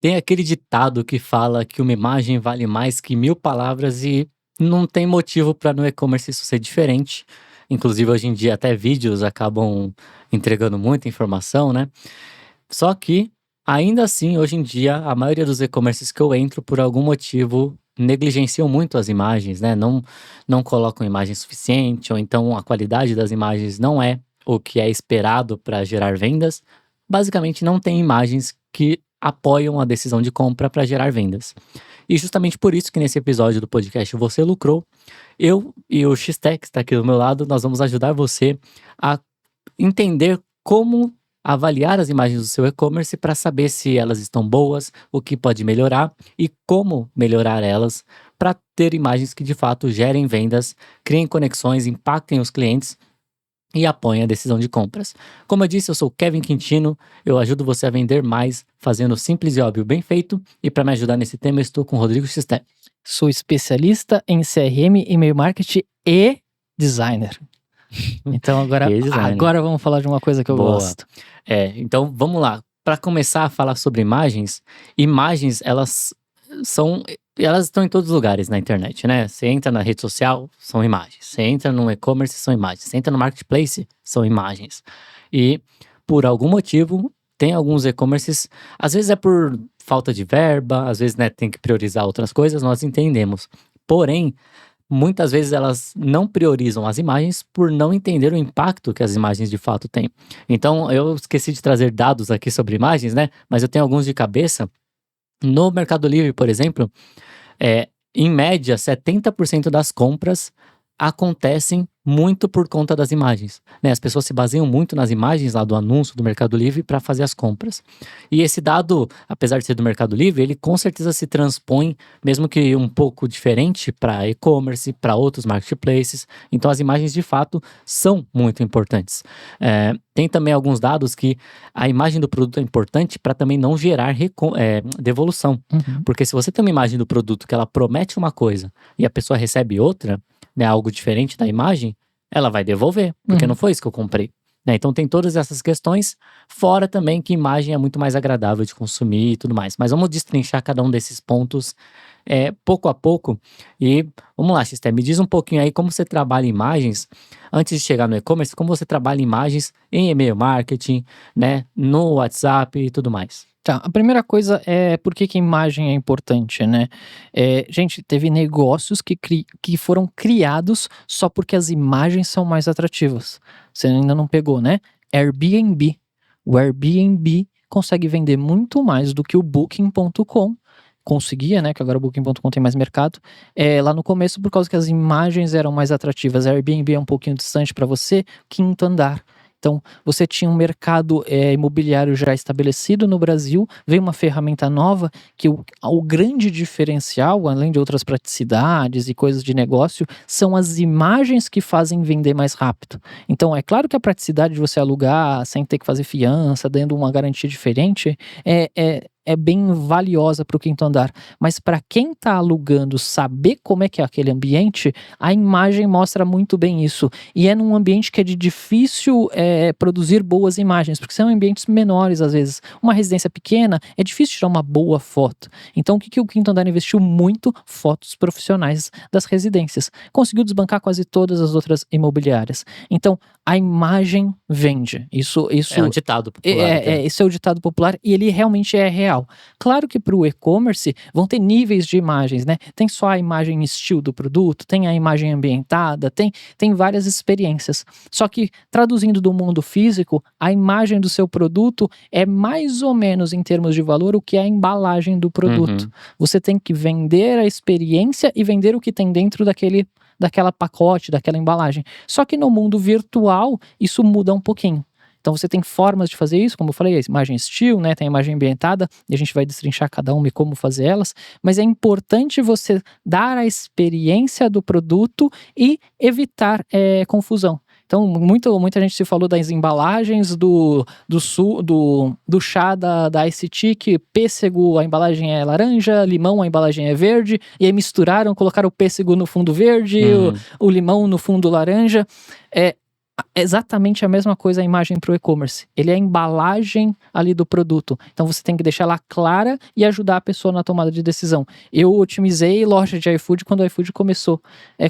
Tem aquele ditado que fala que uma imagem vale mais que 1000 palavras e não tem motivo para no e-commerce isso ser diferente. Inclusive, hoje em dia, até vídeos acabam entregando muita informação, né? Só que, ainda assim, hoje em dia, a maioria dos e-commerces que eu entro, por algum motivo, negligenciam muito as imagens, né? Não colocam imagem suficiente, ou então a qualidade das imagens não é o que é esperado para gerar vendas. Basicamente, não tem imagens que apoiam a decisão de compra para gerar vendas. E justamente por isso que nesse episódio do podcast Você Lucrou, eu e o X-Tech, que está aqui do meu lado, nós vamos ajudar você a entender como avaliar as imagens do seu e-commerce para saber se elas estão boas, o que pode melhorar e como melhorar elas para ter imagens que de fato gerem vendas, criem conexões, impactem os clientes e apoiem a decisão de compras. Como eu disse, eu sou o Kevin Quintino, eu ajudo você a vender mais fazendo simples e óbvio bem feito, e para me ajudar nesse tema eu estou com o Rodrigo Xté. Sou especialista em CRM, e-mail marketing e designer. Então agora vamos falar de uma coisa que eu gosto. Então vamos lá. Para começar a falar sobre imagens, elas estão em todos os lugares na internet, né? Você entra na rede social, são imagens. Você entra no e-commerce, são imagens. Você entra no marketplace, são imagens. E por algum motivo, tem alguns e-commerces, às vezes é por falta de verba, às vezes, né, tem que priorizar outras coisas, nós entendemos. Porém, muitas vezes elas não priorizam as imagens por não entender o impacto que as imagens de fato têm. Então, eu esqueci de trazer dados aqui sobre imagens, né? Mas eu tenho alguns de cabeça. No Mercado Livre, por exemplo, em média, 70% das compras acontecem muito por conta das imagens, né? As pessoas se baseiam muito nas imagens lá do anúncio do Mercado Livre para fazer as compras. E esse dado, apesar de ser do Mercado Livre, ele com certeza se transpõe, mesmo que um pouco diferente, para e-commerce, para outros marketplaces. Então as imagens de fato são muito importantes. Tem também alguns dados que a imagem do produto é importante para também não gerar devolução. Porque se você tem uma imagem do produto que ela promete uma coisa e a pessoa recebe outra, né, algo diferente da imagem, ela vai devolver, porque não foi isso que eu comprei. Né? Então tem todas essas questões, fora também que imagem é muito mais agradável de consumir e tudo mais. Mas vamos destrinchar cada um desses pontos pouco a pouco. E vamos lá, Xté, me diz um pouquinho aí como você trabalha imagens, antes de chegar no e-commerce, como você trabalha imagens em e-mail marketing, né, no WhatsApp e tudo mais. Tá, a primeira coisa é por que a imagem é importante, né? Gente, teve negócios que foram criados só porque as imagens são mais atrativas. Você ainda não pegou, né? Airbnb. O Airbnb consegue vender muito mais do que o Booking.com. Conseguia, né? Que agora o Booking.com tem mais mercado. Lá no começo, por causa que as imagens eram mais atrativas. A Airbnb é um pouquinho distante para você, quinto andar. Então, você tinha um mercado imobiliário já estabelecido no Brasil, veio uma ferramenta nova que o grande diferencial, além de outras praticidades e coisas de negócio, são as imagens que fazem vender mais rápido. Então, é claro que a praticidade de você alugar sem ter que fazer fiança, dando uma garantia diferente, é bem valiosa para o quinto andar, mas para quem está alugando saber como é que é aquele ambiente, a imagem mostra muito bem isso, e é num ambiente que é de difícil produzir boas imagens, porque são ambientes menores às vezes. Uma residência pequena, é difícil tirar uma boa foto. Então o que o quinto andar investiu muito? Fotos profissionais das residências. Conseguiu desbancar quase todas as outras imobiliárias. Então a imagem vende. Isso é um ditado popular. Esse é o ditado popular e ele realmente é real. Claro que para o e-commerce vão ter níveis de imagens, né? Tem só a imagem estilo do produto, tem a imagem ambientada, tem várias experiências. Só que, traduzindo do mundo físico, a imagem do seu produto é mais ou menos, em termos de valor, o que é a embalagem do produto. Você tem que vender a experiência e vender o que tem dentro daquela pacote, daquela embalagem. Só que no mundo virtual, isso muda um pouquinho. Então você tem formas de fazer isso, como eu falei, a imagem estilo, né, tem a imagem ambientada, e a gente vai destrinchar cada uma e como fazer elas, mas é importante você dar a experiência do produto e evitar confusão. Então, muita gente se falou das embalagens do chá da Ice Tea, que pêssego, a embalagem é laranja, limão, a embalagem é verde, e aí misturaram, colocaram o pêssego no fundo verde, o limão no fundo laranja. Exatamente a mesma coisa a imagem para o e-commerce. Ele é a embalagem ali do produto. Então você tem que deixar ela clara e ajudar a pessoa na tomada de decisão. Eu otimizei loja de iFood quando o iFood começou.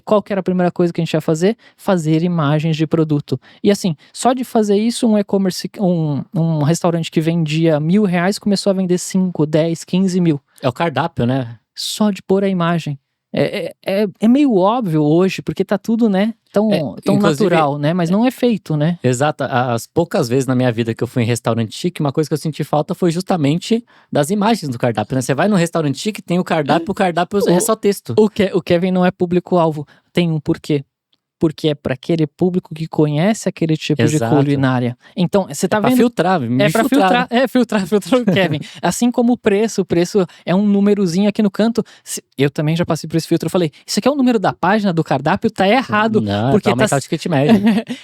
Qual que era a primeira coisa que a gente ia fazer? Fazer imagens de produto. E assim, só de fazer isso, um e-commerce, um restaurante que vendia R$1.000 começou a vender 5, 10, 15 mil. É o cardápio, né? Só de pôr a imagem. É meio óbvio hoje, porque tá tudo, né, tão natural, né, mas não é feito, né. Exato, as poucas vezes na minha vida que eu fui em restaurante chique, uma coisa que eu senti falta foi justamente das imagens do cardápio, né, você vai num restaurante chique, tem o cardápio é só texto. O Kevin não é público-alvo, tem um porquê. Porque é para aquele público que conhece aquele tipo Exato. de culinária. Então, você tá pra vendo... filtrar, filtrar o Kevin. Assim como o preço é um númerozinho aqui no canto. Eu também já passei por esse filtro, eu falei, isso aqui é o número da página do cardápio, tá errado. Não, porque aumentar o ticket médio.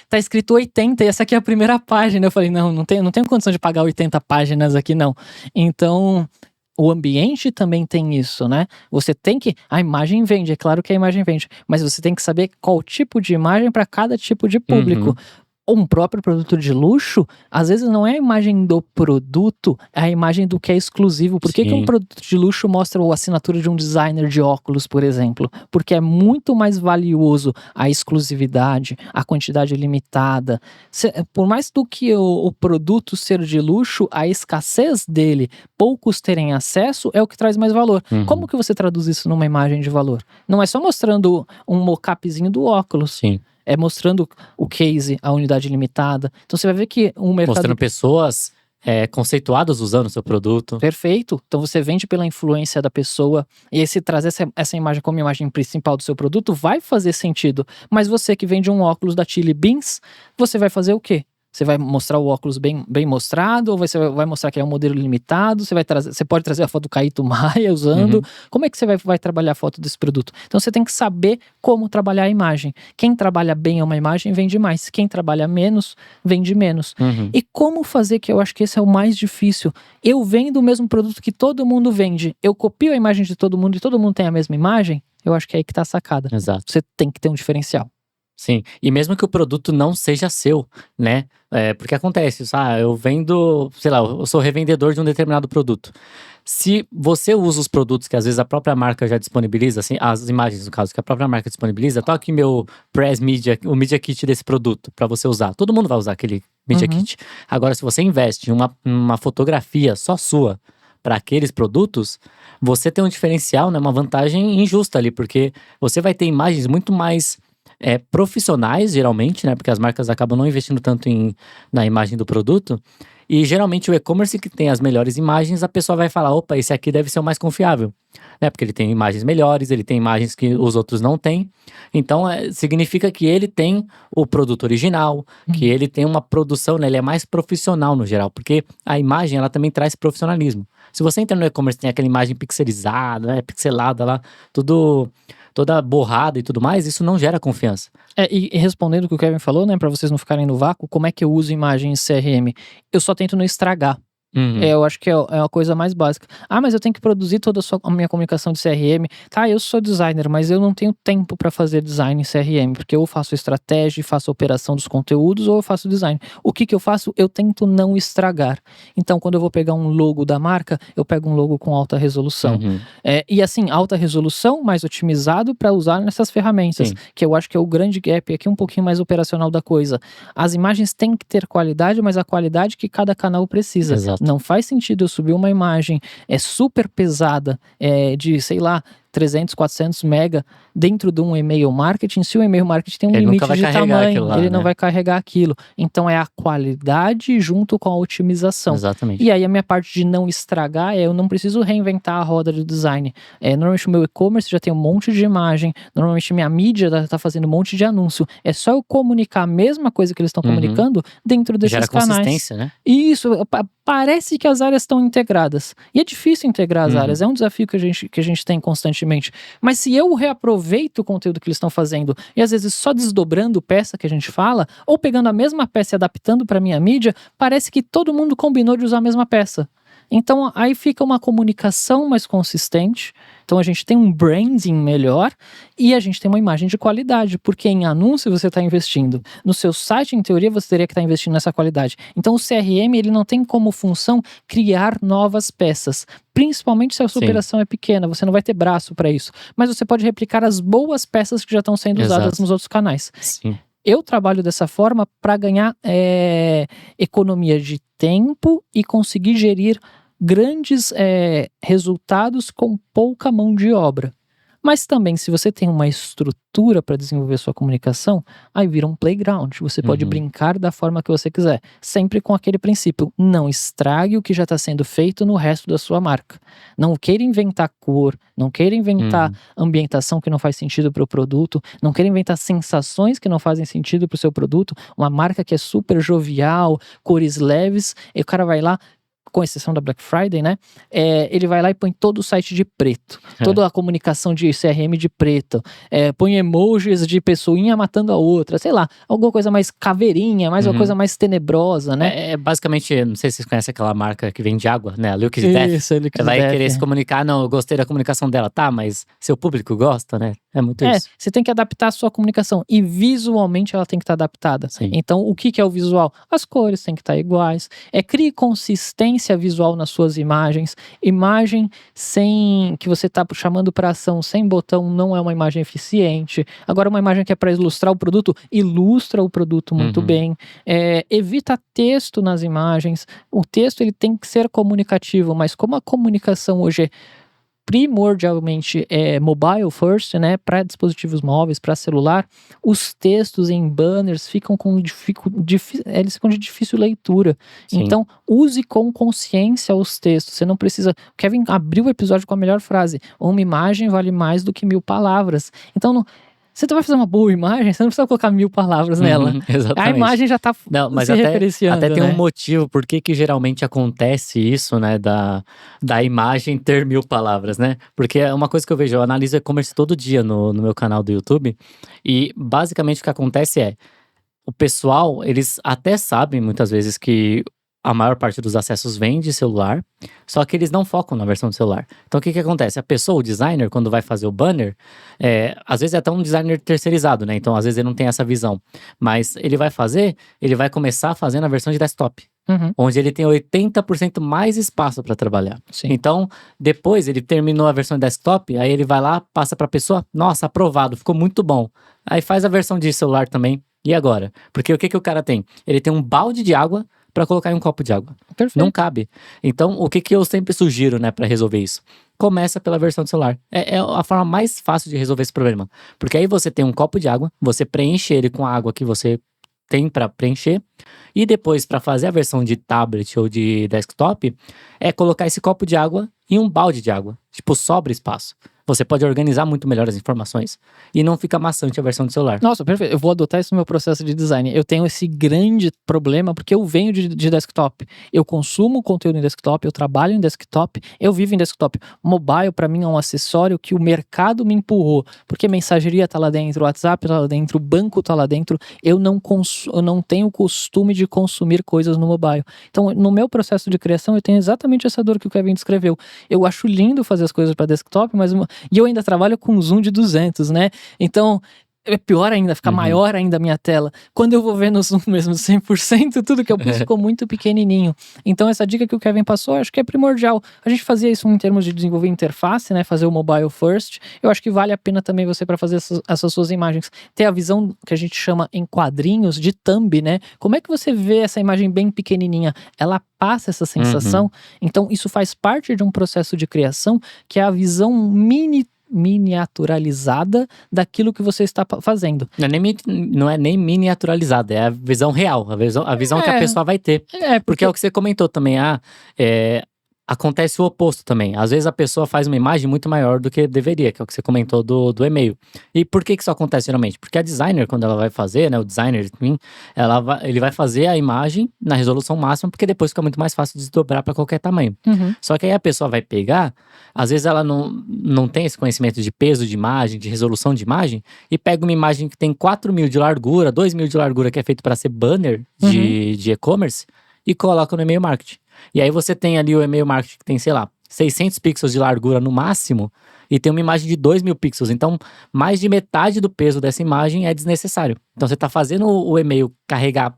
tá escrito 80 e essa aqui é a primeira página. Eu falei, não tenho condição de pagar 80 páginas aqui não. Então... O ambiente também tem isso, né? Você tem que... A imagem vende, é claro que a imagem vende. Mas você tem que saber qual tipo de imagem para cada tipo de público. Um próprio produto de luxo, às vezes não é a imagem do produto, é a imagem do que é exclusivo. Por que um produto de luxo mostra a assinatura de um designer de óculos, por exemplo? Porque é muito mais valioso a exclusividade, a quantidade limitada. Por mais do que o produto ser de luxo, a escassez dele, poucos terem acesso, é o que traz mais valor. Como que você traduz isso numa imagem de valor? Não é só mostrando um mock-upzinho do óculos. Sim. É mostrando o case, a unidade limitada. Então você vai ver que um mercado... Mostrando pessoas conceituadas usando o seu produto. Perfeito. Então você vende pela influência da pessoa. E esse trazer essa imagem como imagem principal do seu produto vai fazer sentido. Mas você que vende um óculos da Chili Beans, você vai fazer o quê? Você vai mostrar o óculos bem mostrado, ou você vai mostrar que é um modelo limitado, você pode trazer a foto do Caíto Maia usando. Como é que você vai trabalhar a foto desse produto? Então você tem que saber como trabalhar a imagem. Quem trabalha bem uma imagem vende mais, quem trabalha menos, vende menos. E como fazer, que eu acho que esse é o mais difícil. Eu vendo o mesmo produto que todo mundo vende, eu copio a imagem de todo mundo e todo mundo tem a mesma imagem, eu acho que é aí que tá a sacada. Exato. Você tem que ter um diferencial. Sim, e mesmo que o produto não seja seu, né? Porque acontece, eu vendo, sei lá, eu sou revendedor de um determinado produto. Se você usa os produtos que às vezes a própria marca já disponibiliza, assim, as imagens no caso que a própria marca disponibiliza, tô aqui meu press media, o media kit desse produto para você usar. Todo mundo vai usar aquele media kit. Agora, se você investe em uma fotografia só sua para aqueles produtos, você tem um diferencial, né? Uma vantagem injusta ali, porque você vai ter imagens muito mais profissionais, geralmente, né? Porque as marcas acabam não investindo tanto na imagem do produto. E geralmente o e-commerce que tem as melhores imagens, a pessoa vai falar, opa, esse aqui deve ser o mais confiável, né? Porque ele tem imagens melhores, ele tem imagens que os outros não têm. Então, significa que ele tem o produto original, que ele tem uma produção, né? Ele é mais profissional no geral, porque a imagem, ela também traz profissionalismo. Se você entra no e-commerce, tem aquela imagem pixelizada, né? Pixelada lá, toda borrada e tudo mais, isso não gera confiança. E respondendo o que o Kevin falou, né, pra vocês não ficarem no vácuo, como é que eu uso imagem em CRM? Eu só tento não estragar. Eu acho que é uma coisa mais básica. Mas eu tenho que produzir toda a minha comunicação de CRM. Tá, eu sou designer, mas eu não tenho tempo para fazer design em CRM, porque eu faço estratégia, faço a operação dos conteúdos, ou eu faço design. O que eu faço? Eu tento não estragar. Então, quando eu vou pegar um logo da marca, eu pego um logo com alta resolução. E assim, alta resolução, mais otimizado para usar nessas ferramentas, que eu acho que é o grande gap aqui, um pouquinho mais operacional da coisa. As imagens têm que ter qualidade, mas a qualidade que cada canal precisa. Exato. Não faz sentido eu subir uma imagem super pesada, de, sei lá, 300, 400 mega dentro de um e-mail marketing, se o e-mail marketing tem um limite de tamanho, ele não vai carregar aquilo. Então é a qualidade junto com a otimização. Exatamente. E aí a minha parte de não estragar eu não preciso reinventar a roda do design. Normalmente o meu e-commerce já tem um monte de imagem, normalmente minha mídia tá fazendo um monte de anúncio. É só eu comunicar a mesma coisa que eles estão comunicando dentro desses canais. Gera consistência, né? Isso, parece que as áreas estão integradas. E é difícil integrar as áreas, é um desafio que a gente tem constantemente. Mas se eu reaproveito o conteúdo que eles estão fazendo, e às vezes só desdobrando peça que a gente fala, ou pegando a mesma peça e adaptando para minha mídia, parece que todo mundo combinou de usar a mesma peça. Então aí fica uma comunicação mais consistente. Então a gente tem um branding melhor e a gente tem uma imagem de qualidade, porque em anúncio você está investindo. No seu site, em teoria, você teria que estar investindo nessa qualidade. Então o CRM ele não tem como função criar novas peças, principalmente se a sua Sim. operação é pequena, você não vai ter braço para isso. Mas você pode replicar as boas peças que já estão sendo usadas Exato. nos outros canais. Sim. Eu trabalho dessa forma para ganhar economia de tempo e conseguir gerir grandes resultados com pouca mão de obra. Mas também, se você tem uma estrutura para desenvolver sua comunicação, aí vira um playground. Você pode brincar da forma que você quiser, sempre com aquele princípio: não estrague o que já está sendo feito no resto da sua marca. Não queira inventar cor, não queira inventar ambientação que não faz sentido para o produto, não queira inventar sensações que não fazem sentido para o seu produto. Uma marca que é super jovial, cores leves, e o cara vai lá, com exceção da Black Friday, né? Ele vai lá e põe todo o site de preto. Toda a comunicação de CRM de preto. Põe emojis de pessoinha matando a outra. Sei lá, alguma coisa mais caveirinha, mais uma coisa mais tenebrosa, né? Basicamente, não sei se vocês conhecem aquela marca que vende água, né? A Liquid Death. Isso, a Liquid Vai Death, querer se comunicar, não, eu gostei da comunicação dela, tá? Mas seu público gosta, né? É muito isso. Você tem que adaptar a sua comunicação. E visualmente ela tem que estar adaptada. Sim. Então, o que é o visual? As cores têm que estar iguais. Crie consistência visual nas suas imagens. Imagem sem que você está chamando para ação sem botão não é uma imagem eficiente. Agora, uma imagem que é para ilustrar o produto, ilustra o produto muito bem. Evita texto nas imagens. O texto ele tem que ser comunicativo, mas como a comunicação hoje é primordialmente mobile first, né, para dispositivos móveis, para celular, os textos em banners ficam eles ficam de difícil leitura. Sim. Então, use com consciência os textos. Você não precisa... O Kevin abriu o episódio com a melhor frase: uma imagem vale mais do que 1000 palavras. Então, você vai fazer uma boa imagem, você não precisa colocar 1000 palavras nela. Exatamente. A imagem já tá se referenciando, até tem né? um motivo por que geralmente acontece isso, né? Da imagem ter 1000 palavras, né? Porque é uma coisa que eu vejo, eu analiso e-commerce todo dia no meu canal do YouTube. E basicamente o que acontece o pessoal, eles até sabem muitas vezes que a maior parte dos acessos vem de celular, só que eles não focam na versão do celular. Então o que acontece? A pessoa, o designer, quando vai fazer o banner, às vezes é até um designer terceirizado, né? Então às vezes ele não tem essa visão. Mas ele vai começar fazendo a versão de desktop. Onde ele tem 80% mais espaço para trabalhar. Sim. Então, depois ele terminou a versão de desktop, aí ele vai lá, passa para a pessoa: nossa, aprovado, ficou muito bom. Aí faz a versão de celular também. E agora? Porque o que o cara tem? Ele tem um balde de água para colocar em um copo de água. Perfeito. Não cabe. Então, o que eu sempre sugiro, né, para resolver isso? Começa pela versão do celular. É a forma mais fácil de resolver esse problema. Porque aí você tem um copo de água, você preenche ele com a água que você tem para preencher, e depois, para fazer a versão de tablet ou de desktop, colocar esse copo de água em um balde de água. Tipo, sobra espaço. Você pode organizar muito melhor as informações e não fica maçante a versão do celular. Nossa, perfeito. Eu vou adotar isso no meu processo de design. Eu tenho esse grande problema porque eu venho de desktop. Eu consumo conteúdo em desktop, eu trabalho em desktop, eu vivo em desktop. Mobile, para mim, é um acessório que o mercado me empurrou. Porque mensageria tá lá dentro, o WhatsApp tá lá dentro, o banco tá lá dentro. Eu não tenho o costume de consumir coisas no mobile. Então, no meu processo de criação, eu tenho exatamente essa dor que o Kevin descreveu. Eu acho lindo fazer as coisas para desktop, e eu ainda trabalho com zoom de 200, né? Então, é pior ainda, fica maior ainda a minha tela. Quando eu vou ver no zoom mesmo 100%, tudo que eu pus ficou muito pequenininho. Então, essa dica que o Kevin passou, eu acho que é primordial. A gente fazia isso em termos de desenvolver interface, né? Fazer o mobile first. Eu acho que vale a pena também você, para fazer essas suas imagens, ter a visão que a gente chama em quadrinhos de thumb, né? Como é que você vê essa imagem bem pequenininha? Ela passa essa sensação. Então, isso faz parte de um processo de criação, que é a visão miniaturalizada daquilo que você está fazendo. Não é nem miniaturalizada, é a visão real, a visão que a pessoa vai ter. Porque é o que você comentou também, acontece o oposto também. Às vezes a pessoa faz uma imagem muito maior do que deveria, que é o que você comentou do e-mail. E por que isso acontece geralmente? Porque a designer, quando ela vai fazer, né, o designer, enfim, ele vai fazer a imagem na resolução máxima, porque depois fica muito mais fácil de desdobrar para qualquer tamanho. Só que aí a pessoa vai pegar, às vezes ela não tem esse conhecimento de peso de imagem, de resolução de imagem, e pega uma imagem que tem 4.000 de largura, 2.000 de largura, que é feito para ser banner de e-commerce, e coloca no e-mail marketing. E aí você tem ali o e-mail marketing que tem, sei lá, 600 pixels de largura no máximo e tem uma imagem de 2.000 pixels. Então, mais de metade do peso dessa imagem é desnecessário. Então, você está fazendo o e-mail carregar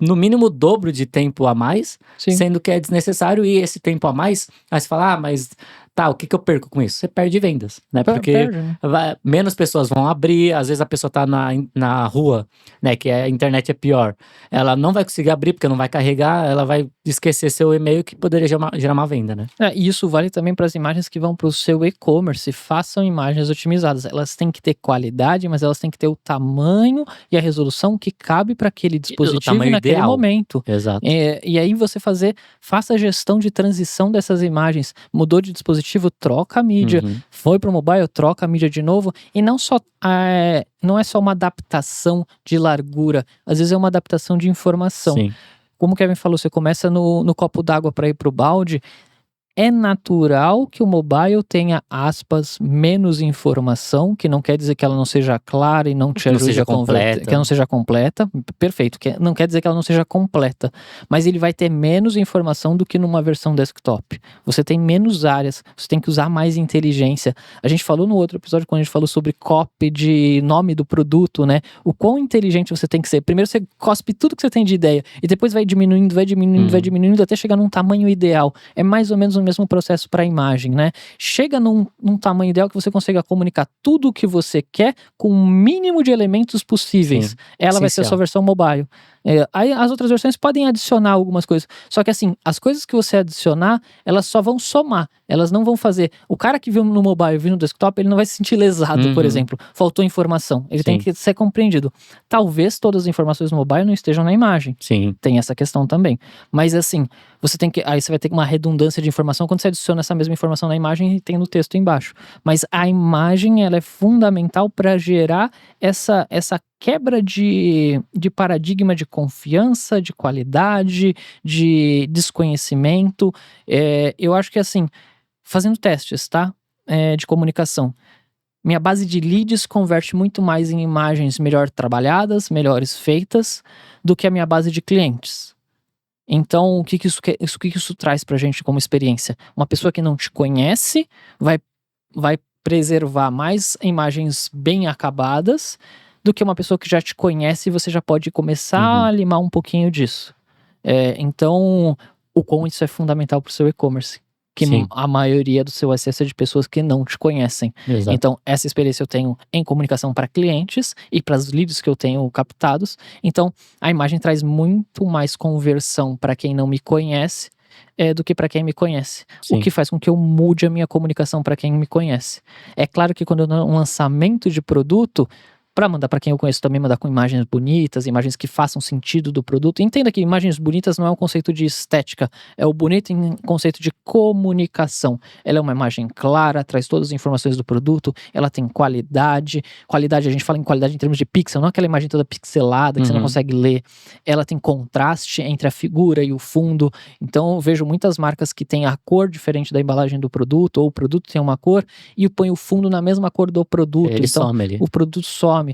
no mínimo o dobro de tempo a mais, Sim. sendo que é desnecessário, e esse tempo a mais, aí você fala, mas tá, o que eu perco com isso? Você perde vendas, né? Porque Perde, né? menos pessoas vão abrir, às vezes a pessoa tá na rua, né, que a internet é pior, ela não vai conseguir abrir porque não vai carregar, ela vai esquecer seu e-mail que poderia gerar uma venda, né? E isso vale também para as imagens que vão para o seu e-commerce. Façam imagens otimizadas. Elas têm que ter qualidade, mas elas têm que ter o tamanho e a resolução que cabe para aquele dispositivo naquele ideal. momento. Exato. E aí você faça a gestão de transição dessas imagens. Mudou de dispositivo, troca a mídia. Uhum. Foi para o mobile, troca a mídia de novo. E não é só uma adaptação de largura. Às vezes é uma adaptação de informação. Sim. Como o Kevin falou, você começa no copo d'água para ir para o balde. É natural que o mobile tenha, aspas, menos informação, que não quer dizer que ela não seja clara e não te ajude a converter, que ela não seja completa, perfeito, que não quer dizer que ela não seja completa, mas ele vai ter menos informação do que numa versão desktop. Você tem menos áreas, você tem que usar mais inteligência. A gente falou no outro episódio, quando a gente falou sobre copy de nome do produto, né? O quão inteligente você tem que ser. Primeiro você cospe tudo que você tem de ideia, e depois vai diminuindo, vai diminuindo, até chegar num tamanho ideal. É mais ou menos o mesmo processo para a imagem, né? Chega num tamanho ideal que você consiga comunicar tudo o que você quer com o mínimo de elementos possíveis. Sim, ela vai ser a sua versão mobile. Aí as outras versões podem adicionar algumas coisas. Só que assim, as coisas que você adicionar, elas só vão somar. Elas não vão fazer... O cara que viu no mobile e viu no desktop, ele não vai se sentir lesado, por exemplo. Faltou informação. Ele tem que ser compreendido. Talvez todas as informações no mobile não estejam na imagem. Sim. Tem essa questão também. Mas assim, aí você vai ter uma redundância de informação quando você adiciona essa mesma informação na imagem e tem no texto embaixo. Mas a imagem, ela é fundamental para gerar essa quebra de paradigma de confiança, de qualidade, de desconhecimento. Eu acho que assim, fazendo testes, tá? De comunicação. Minha base de leads converte muito mais em imagens melhor trabalhadas, melhores feitas, do que a minha base de clientes. Então, o que isso traz pra gente como experiência? Uma pessoa que não te conhece vai preservar mais imagens bem acabadas do que uma pessoa que já te conhece e você já pode começar a limar um pouquinho disso. Então, o quão isso é fundamental pro seu e-commerce. Que a maioria do seu acesso é de pessoas que não te conhecem. Exato. Então, essa experiência eu tenho em comunicação para clientes e para os leads que eu tenho captados. Então, a imagem traz muito mais conversão para quem não me conhece do que para quem me conhece. Sim. O que faz com que eu mude a minha comunicação para quem me conhece. É claro que quando eu dou um lançamento de produto, para mandar para quem eu conheço também, mandar com imagens bonitas, imagens que façam sentido do produto. Entenda que imagens bonitas não é um conceito de estética, é o bonito em conceito de comunicação. Ela é uma imagem clara, traz todas as informações do produto, ela tem qualidade. Qualidade, a gente fala em qualidade em termos de pixel, não aquela imagem toda pixelada que você não consegue ler. Ela tem contraste entre a figura e o fundo. Então eu vejo muitas marcas que têm a cor diferente da embalagem do produto, ou o produto tem uma cor e põe o fundo na mesma cor do produto. Ele então some ali. O produto some.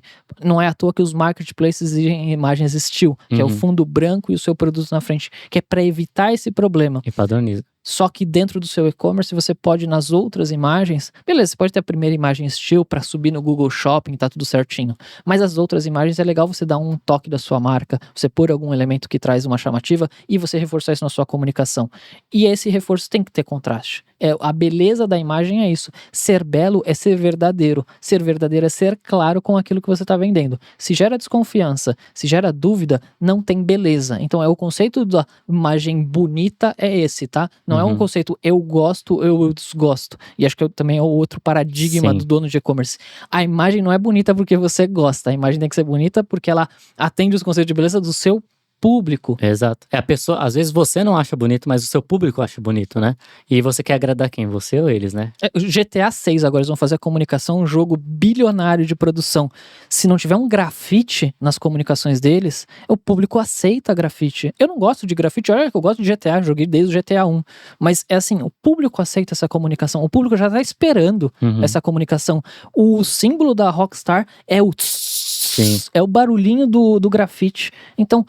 Não é à toa que os marketplaces exigem imagens still, que é o fundo branco e o seu produto na frente, que é para evitar esse problema. E padroniza. Só que dentro do seu e-commerce você pode, nas outras imagens, beleza, você pode ter a primeira imagem still para subir no Google Shopping, tá tudo certinho. Mas as outras imagens é legal você dar um toque da sua marca, você pôr algum elemento que traz uma chamativa e você reforçar isso na sua comunicação. E esse reforço tem que ter contraste. A beleza da imagem é isso. Ser belo é ser verdadeiro. Ser verdadeiro é ser claro com aquilo que você está vendendo. Se gera desconfiança, se gera dúvida, não tem beleza. Então o conceito da imagem bonita é esse, tá? Não é um conceito eu gosto, eu desgosto. E acho que também é o outro paradigma do dono de e-commerce. A imagem não é bonita porque você gosta. A imagem tem que ser bonita porque ela atende os conceitos de beleza do seu público. Exato. A pessoa, às vezes você não acha bonito, mas o seu público acha bonito, né? E você quer agradar quem? Você ou eles, né? GTA 6 agora eles vão fazer a comunicação, um jogo bilionário de produção. Se não tiver um grafite nas comunicações deles, o público aceita grafite. Eu não gosto de grafite, olha que eu gosto de GTA, joguei desde o GTA 1. Mas é assim, o público aceita essa comunicação, o público já tá esperando essa comunicação. O símbolo da Rockstar é o tss, é o barulhinho do grafite. Então,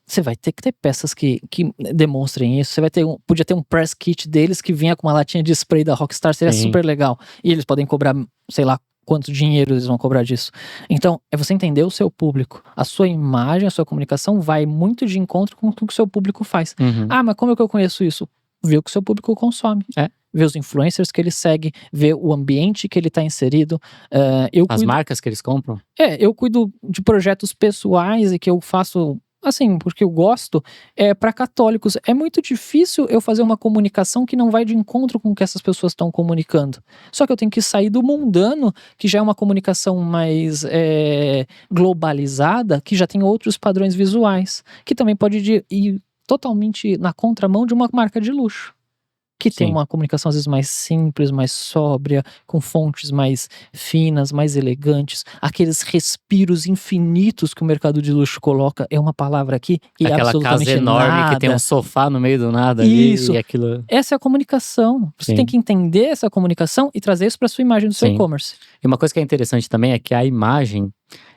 você vai ter que ter peças que demonstrem isso. Você vai ter podia ter um press kit deles que vinha com uma latinha de spray da Rockstar, seria Sim. super legal. E eles podem cobrar, sei lá, quanto dinheiro eles vão cobrar disso. Então, é você entender o seu público. A sua imagem, a sua comunicação vai muito de encontro com o que o seu público faz. Uhum. Ah, mas como é que eu conheço isso? Ver o que o seu público consome. É. Ver os influencers que ele segue, ver o ambiente que ele está inserido. As marcas que eles compram. Eu cuido de projetos pessoais e que eu faço assim, porque eu gosto, para católicos. É muito difícil eu fazer uma comunicação que não vai de encontro com o que essas pessoas estão comunicando. Só que eu tenho que sair do mundano, que já é uma comunicação mais globalizada, que já tem outros padrões visuais, que também pode ir totalmente na contramão de uma marca de luxo, que tem Sim. uma comunicação às vezes mais simples, mais sóbria, com fontes mais finas, mais elegantes, aqueles respiros infinitos que o mercado de luxo coloca, é uma palavra aqui e Aquela casa absolutamente enorme que tem um nada. sofá no meio do nada ali Isso. e aquilo. Essa é a comunicação. Você Sim. tem que entender essa comunicação e trazer isso para sua imagem do seu Sim. e-commerce. E uma coisa que é interessante também é que a imagem,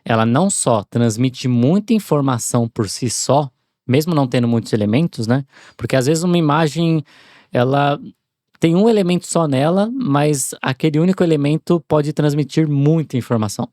ela não só transmite muita informação por si só, mesmo não tendo muitos elementos, né? Porque às vezes uma imagem, ela tem um elemento só nela, mas aquele único elemento pode transmitir muita informação,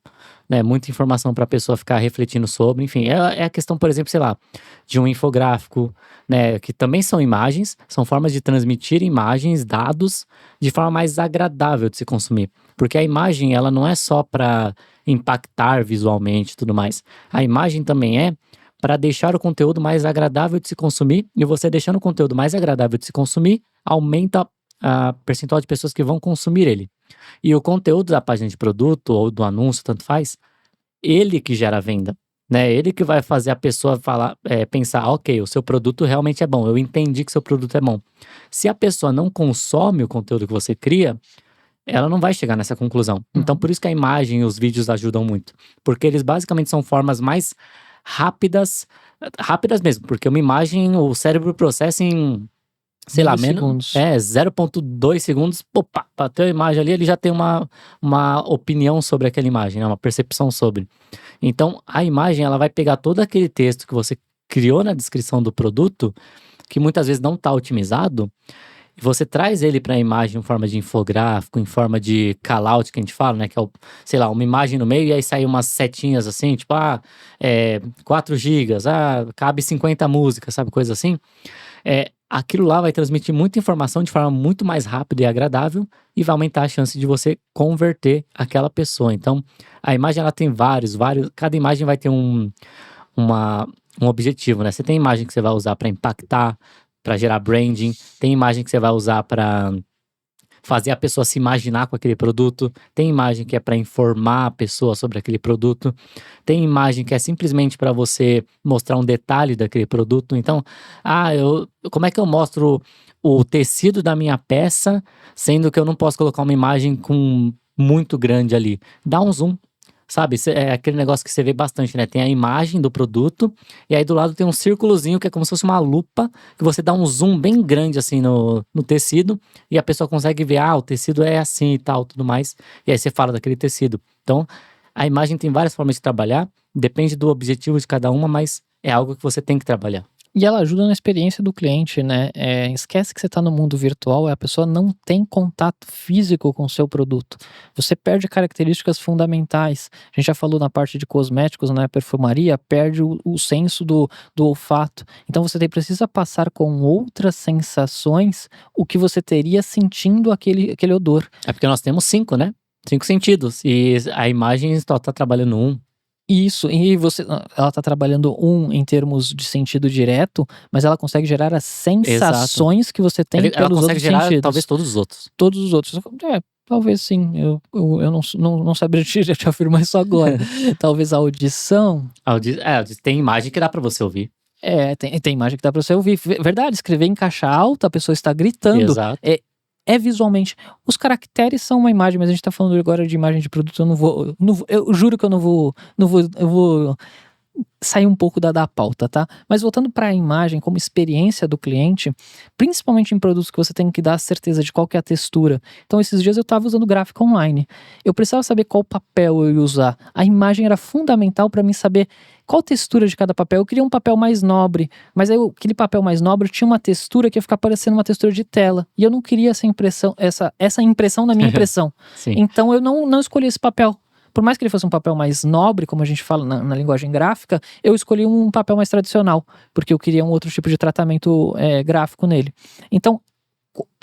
né? Muita informação para a pessoa ficar refletindo sobre. Enfim, é a questão, por exemplo, sei lá, de um infográfico, né? Que também são imagens, são formas de transmitir imagens, dados, de forma mais agradável de se consumir. Porque a imagem, ela não é só para impactar visualmente e tudo mais. A imagem também é para deixar o conteúdo mais agradável de se consumir, e você deixando o conteúdo mais agradável de se consumir, aumenta a percentual de pessoas que vão consumir ele. E o conteúdo da página de produto ou do anúncio, tanto faz, ele que gera a venda, né? Ele que vai fazer a pessoa falar, pensar, ok, o seu produto realmente é bom, eu entendi que seu produto é bom. Se a pessoa não consome o conteúdo que você cria, ela não vai chegar nessa conclusão. Então, por isso que a imagem e os vídeos ajudam muito. Porque eles basicamente são formas mais rápidas mesmo, porque uma imagem o cérebro processa em, sei lá, Milissegundos. 0,2 segundos, opa, bateu a imagem ali, ele já tem uma opinião sobre aquela imagem, né? Uma percepção sobre. Então, a imagem, ela vai pegar todo aquele texto que você criou na descrição do produto, que muitas vezes não está otimizado, e você traz ele para a imagem em forma de infográfico, em forma de callout, que a gente fala, né? Que é, sei lá, uma imagem no meio e aí sai umas setinhas assim, tipo, 4 gigas, cabe 50 músicas, sabe? Coisa assim. Aquilo lá vai transmitir muita informação de forma muito mais rápida e agradável e vai aumentar a chance de você converter aquela pessoa. Então, a imagem, ela tem vários, cada imagem vai ter um objetivo, né? Você tem imagem que você vai usar para impactar, para gerar branding, tem imagem que você vai usar para fazer a pessoa se imaginar com aquele produto, tem imagem que é para informar a pessoa sobre aquele produto, tem imagem que é simplesmente para você mostrar um detalhe daquele produto. Então, como é que eu mostro o tecido da minha peça, sendo que eu não posso colocar uma imagem muito grande ali? Dá um zoom. Sabe, é aquele negócio que você vê bastante, né? Tem a imagem do produto, e aí do lado tem um círculozinho que é como se fosse uma lupa, que você dá um zoom bem grande assim no tecido, e a pessoa consegue ver, o tecido é assim e tal, tudo mais, e aí você fala daquele tecido. Então, a imagem tem várias formas de trabalhar, depende do objetivo de cada uma, mas é algo que você tem que trabalhar. E ela ajuda na experiência do cliente, né? Esquece que você está no mundo virtual e a pessoa não tem contato físico com o seu produto. Você perde características fundamentais. A gente já falou na parte de cosméticos, né? Perfumaria, perde o senso do olfato. Então você precisa passar com outras sensações o que você teria sentindo aquele odor. É porque nós temos 5, né? 5 sentidos. E a imagem só tá trabalhando um. Isso, e ela tá trabalhando em termos de sentido direto, mas ela consegue gerar as sensações que você tem Ela pelos consegue outros gerar sentidos. talvez todos os outros. Todos os outros. Talvez sim. Eu não saberia te afirmar isso agora. Talvez a audição. Tem imagem que dá pra você ouvir. Tem imagem que dá pra você ouvir. Verdade, escrever em caixa alta, a pessoa está gritando. Exato. É visualmente. Os caracteres são uma imagem, mas a gente tá falando agora de imagem de produto. Eu juro que eu não vou sair um pouco da pauta, tá? Mas voltando para a imagem como experiência do cliente, principalmente em produtos que você tem que dar certeza de qual que é a textura. Então, esses dias eu estava usando gráfica online. Eu precisava saber qual papel eu ia usar. A imagem era fundamental para mim saber qual textura de cada papel. Eu queria um papel mais nobre, mas aí aquele papel mais nobre tinha uma textura que ia ficar parecendo uma textura de tela. E eu não queria essa impressão na minha impressão. Sim. Então, eu não escolhi esse papel. Por mais que ele fosse um papel mais nobre, como a gente fala na linguagem gráfica, eu escolhi um papel mais tradicional, porque eu queria um outro tipo de tratamento gráfico nele. Então,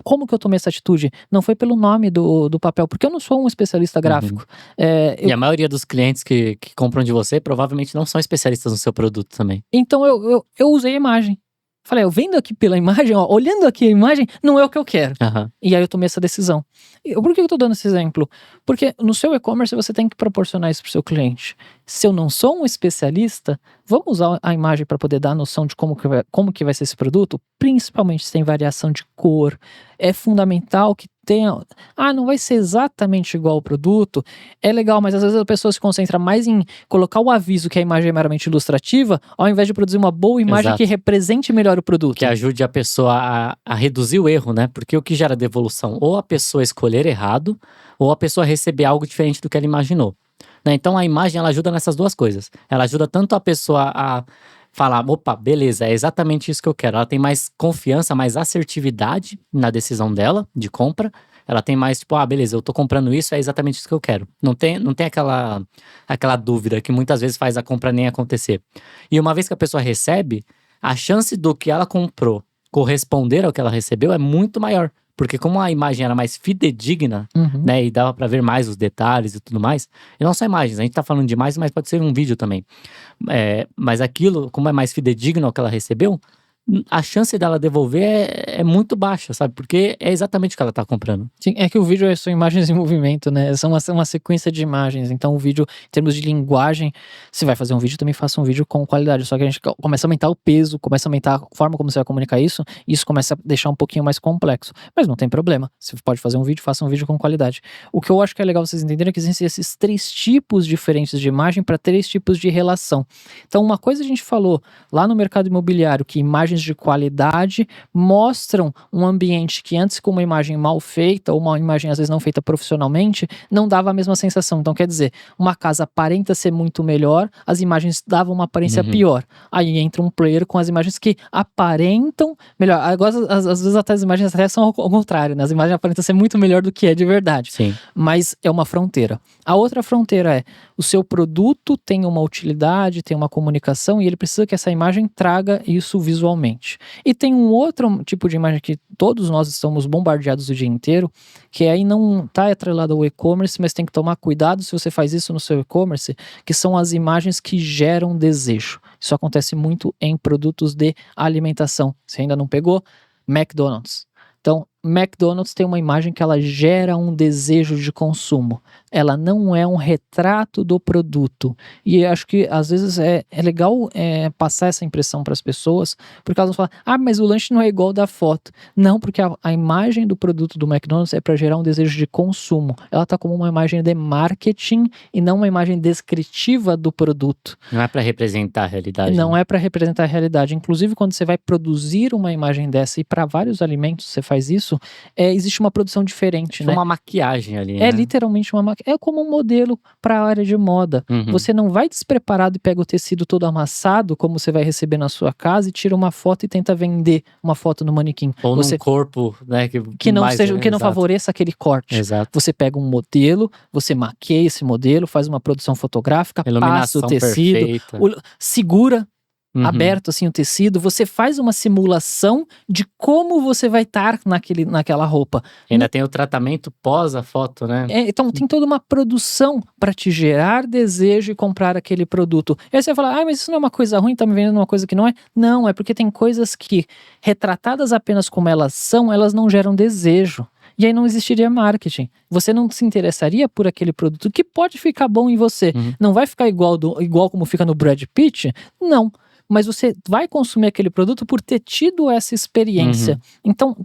como que eu tomei essa atitude? Não foi pelo nome do papel, porque eu não sou um especialista gráfico. E a maioria dos clientes que compram de você provavelmente não são especialistas no seu produto também. Então, eu usei a imagem. Falei, eu vendo aqui pela imagem, ó, olhando aqui a imagem, não é o que eu quero. E aí eu tomei essa decisão. Por que eu tô dando esse exemplo? Porque no seu e-commerce você tem que proporcionar isso pro seu cliente. Se eu não sou um especialista, vamos usar a imagem para poder dar a noção de como que vai ser esse produto, principalmente se tem variação de cor. É fundamental que tenha... não vai ser exatamente igual ao produto. É legal, mas às vezes a pessoa se concentra mais em colocar o aviso que a imagem é meramente ilustrativa, ao invés de produzir uma boa imagem que represente melhor o produto. Que ajude a pessoa a reduzir o erro, né? Porque o que gera devolução? Ou a pessoa escolher errado, ou a pessoa receber algo diferente do que ela imaginou. Né? Então a imagem, ela ajuda nessas duas coisas. Ela ajuda tanto a pessoa a falar, opa, beleza, é exatamente isso que eu quero. Ela tem mais confiança, mais assertividade na decisão dela de compra. Ela tem mais, tipo, beleza, eu tô comprando isso, é exatamente isso que eu quero. Não tem aquela dúvida que muitas vezes faz a compra nem acontecer. E uma vez que a pessoa recebe, a chance do que ela comprou corresponder ao que ela recebeu é muito maior. Porque como a imagem era mais fidedigna, né, e dava pra ver mais os detalhes e tudo mais, e não só imagens, a gente tá falando de imagens, mas pode ser um vídeo também. Mas aquilo, como é mais fidedigno ao que ela recebeu, a chance dela devolver é muito baixa, sabe? Porque é exatamente o que ela tá comprando. Sim, é que o vídeo são imagens em movimento, né? São uma sequência de imagens. Então o vídeo, em termos de linguagem, se vai fazer um vídeo, também faça um vídeo com qualidade. Só que a gente começa a aumentar o peso, começa a aumentar a forma como você vai comunicar isso, e isso começa a deixar um pouquinho mais complexo. Mas não tem problema. Você pode fazer um vídeo, faça um vídeo com qualidade. O que eu acho que é legal vocês entenderem é que existem esses 3 tipos diferentes de imagem para 3 tipos de relação. Então uma coisa a gente falou lá no mercado imobiliário, que imagens de qualidade mostram um ambiente que antes com uma imagem mal feita, ou uma imagem às vezes não feita profissionalmente, não dava a mesma sensação. Então quer dizer, uma casa aparenta ser muito melhor, as imagens davam uma aparência pior. Aí entra um player com as imagens que aparentam melhor. Agora às vezes até as imagens até são ao contrário, né? As imagens aparentam ser muito melhor do que é de verdade. Sim. Mas é uma fronteira. A outra fronteira é, o seu produto tem uma utilidade, tem uma comunicação, e ele precisa que essa imagem traga isso visualmente. E tem um outro tipo de imagem que todos nós estamos bombardeados o dia inteiro, que aí não está atrelado ao e-commerce, mas tem que tomar cuidado se você faz isso no seu e-commerce, que são as imagens que geram desejo. Isso acontece muito em produtos de alimentação. Se ainda não pegou, McDonald's. Então, McDonald's tem uma imagem que ela gera um desejo de consumo. Ela não é um retrato do produto. E acho que às vezes é legal passar essa impressão para as pessoas, porque elas vão falar, mas o lanche não é igual da foto. Não, porque a imagem do produto do McDonald's é para gerar um desejo de consumo. Ela está como uma imagem de marketing e não uma imagem descritiva do produto. Não é para representar a realidade. Não é para representar a realidade. Inclusive, quando você vai produzir uma imagem dessa, e para vários alimentos você faz isso, existe uma produção diferente, né? Uma maquiagem ali, É né? literalmente uma maquiagem. É como um modelo para a área de moda. Você não vai despreparado e pega o tecido todo amassado, como você vai receber na sua casa, e tira uma foto e tenta vender uma foto no manequim. Ou num corpo, né? Que não favoreça aquele corte. Exato. Você pega um modelo, você maqueia esse modelo, faz uma produção fotográfica, passa o tecido, segura aberto assim o tecido, você faz uma simulação de como você vai estar naquela roupa. E ainda tem o tratamento pós a foto, né? Então tem toda uma produção para te gerar desejo e comprar aquele produto. E aí você vai falar, mas isso não é uma coisa ruim, tá me vendendo uma coisa que não é? Não, é porque tem coisas que, retratadas apenas como elas são, elas não geram desejo. E aí não existiria marketing. Você não se interessaria por aquele produto que pode ficar bom em você. Não vai ficar igual como fica no Brad Pitt? Não. Mas você vai consumir aquele produto por ter tido essa experiência. Então,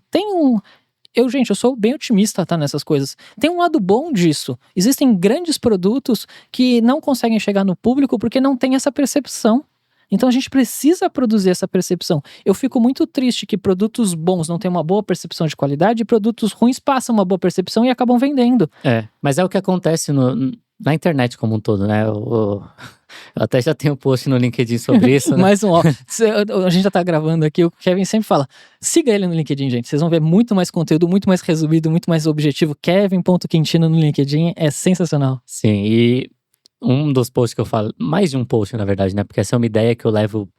Gente, eu sou bem otimista, tá, nessas coisas. Tem um lado bom disso. Existem grandes produtos que não conseguem chegar no público porque não tem essa percepção. Então a gente precisa produzir essa percepção. Eu fico muito triste que produtos bons não têm uma boa percepção de qualidade e produtos ruins passam uma boa percepção e acabam vendendo. Mas é o que acontece na internet como um todo, né? Eu até já tenho um post no LinkedIn sobre isso, né? Mais um, ó. A gente já tá gravando aqui, o Kevin sempre fala, siga ele no LinkedIn, gente. Vocês vão ver muito mais conteúdo, muito mais resumido, muito mais objetivo. Kevin.Quintino no LinkedIn é sensacional. Sim, e um dos posts que eu falo, mais de um post na verdade, né? Porque essa é uma ideia que eu levo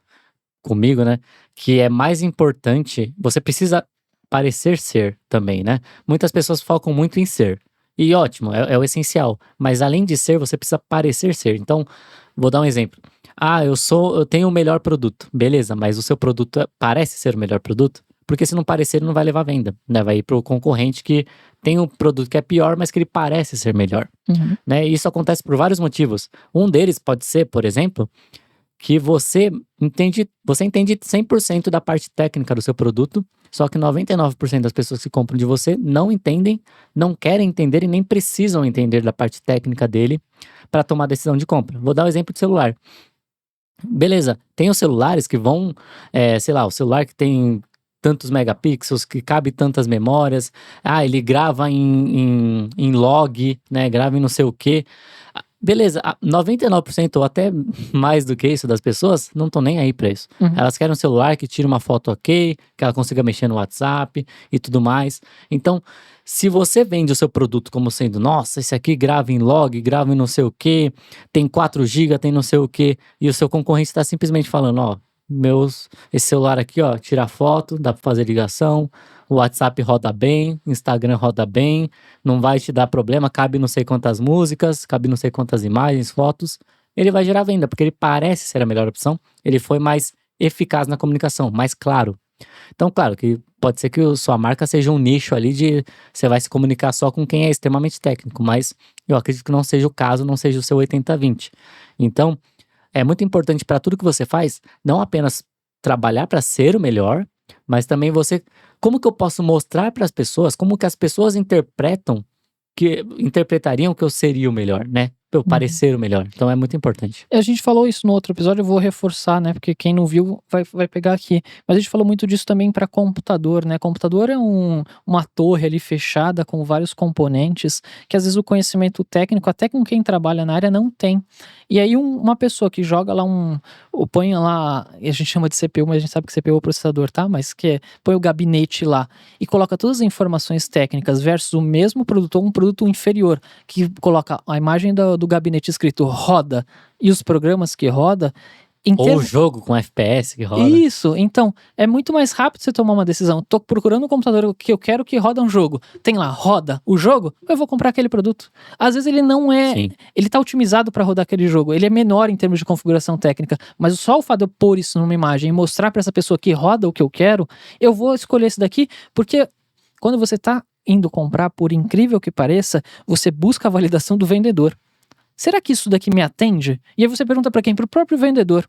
comigo, né? Que é mais importante, você precisa parecer ser também, né? Muitas pessoas focam muito em ser. E ótimo, é o essencial. Mas além de ser, você precisa parecer ser. Então, vou dar um exemplo. Eu tenho o melhor produto. Beleza, mas o seu produto parece ser o melhor produto? Porque se não parecer, ele não vai levar venda, né? Vai ir pro concorrente que tem um produto que é pior, mas que ele parece ser melhor, né? E isso acontece por vários motivos. Um deles pode ser, por exemplo, que você entende 100% da parte técnica do seu produto, só que 99% das pessoas que compram de você não entendem, não querem entender e nem precisam entender da parte técnica dele para tomar decisão de compra. Vou dar um exemplo de celular. Beleza, tem os celulares que vão, sei lá, o celular que tem tantos megapixels, que cabe tantas memórias, ele grava em log, né, grava em não sei o quê. Beleza, 99% ou até mais do que isso das pessoas não estão nem aí pra isso. Elas querem um celular que tire uma foto ok, que ela consiga mexer no WhatsApp e tudo mais. Então, se você vende o seu produto como sendo, nossa, esse aqui grava em log, grava em não sei o que, tem 4 GB, tem não sei o que, e o seu concorrente está simplesmente falando, ó, esse celular aqui, ó, tira foto, dá pra fazer ligação, o WhatsApp roda bem, Instagram roda bem, não vai te dar problema, cabe não sei quantas músicas, cabe não sei quantas imagens, fotos, ele vai gerar venda, porque ele parece ser a melhor opção, ele foi mais eficaz na comunicação, mais claro. Então, claro que pode ser que sua marca seja um nicho ali de você vai se comunicar só com quem é extremamente técnico, mas eu acredito que não seja o caso, não seja o seu 80-20. Então, é muito importante para tudo que você faz, não apenas trabalhar para ser o melhor, mas também como que eu posso mostrar para as pessoas, como que as pessoas interpretariam que eu seria o melhor, né? Pra eu parecer o melhor. Então é muito importante. A gente falou isso no outro episódio, eu vou reforçar, né? Porque quem não viu vai pegar aqui. Mas a gente falou muito disso também para computador, né? Computador é uma torre ali fechada com vários componentes que às vezes o conhecimento técnico, até com quem trabalha na área, não tem. E aí uma pessoa que joga lá põe lá, a gente chama de CPU, mas a gente sabe que CPU é o processador, tá? Mas põe o gabinete lá e coloca todas as informações técnicas versus o mesmo produto ou um produto inferior, que coloca a imagem do gabinete escrito roda e os programas que roda. Ou o jogo com FPS que roda. Isso, então é muito mais rápido você tomar uma decisão. Tô procurando um computador que eu quero que roda um jogo. Tem lá, roda o jogo, eu vou comprar aquele produto. Às vezes ele não é, Sim. Ele tá otimizado para rodar aquele jogo. Ele é menor em termos de configuração técnica, mas só o fato de eu pôr isso numa imagem e mostrar para essa pessoa que roda o que eu quero, eu vou escolher esse daqui, porque quando você tá indo comprar, por incrível que pareça, você busca a validação do vendedor. Será que isso daqui me atende? E aí você pergunta para quem? Para o próprio vendedor.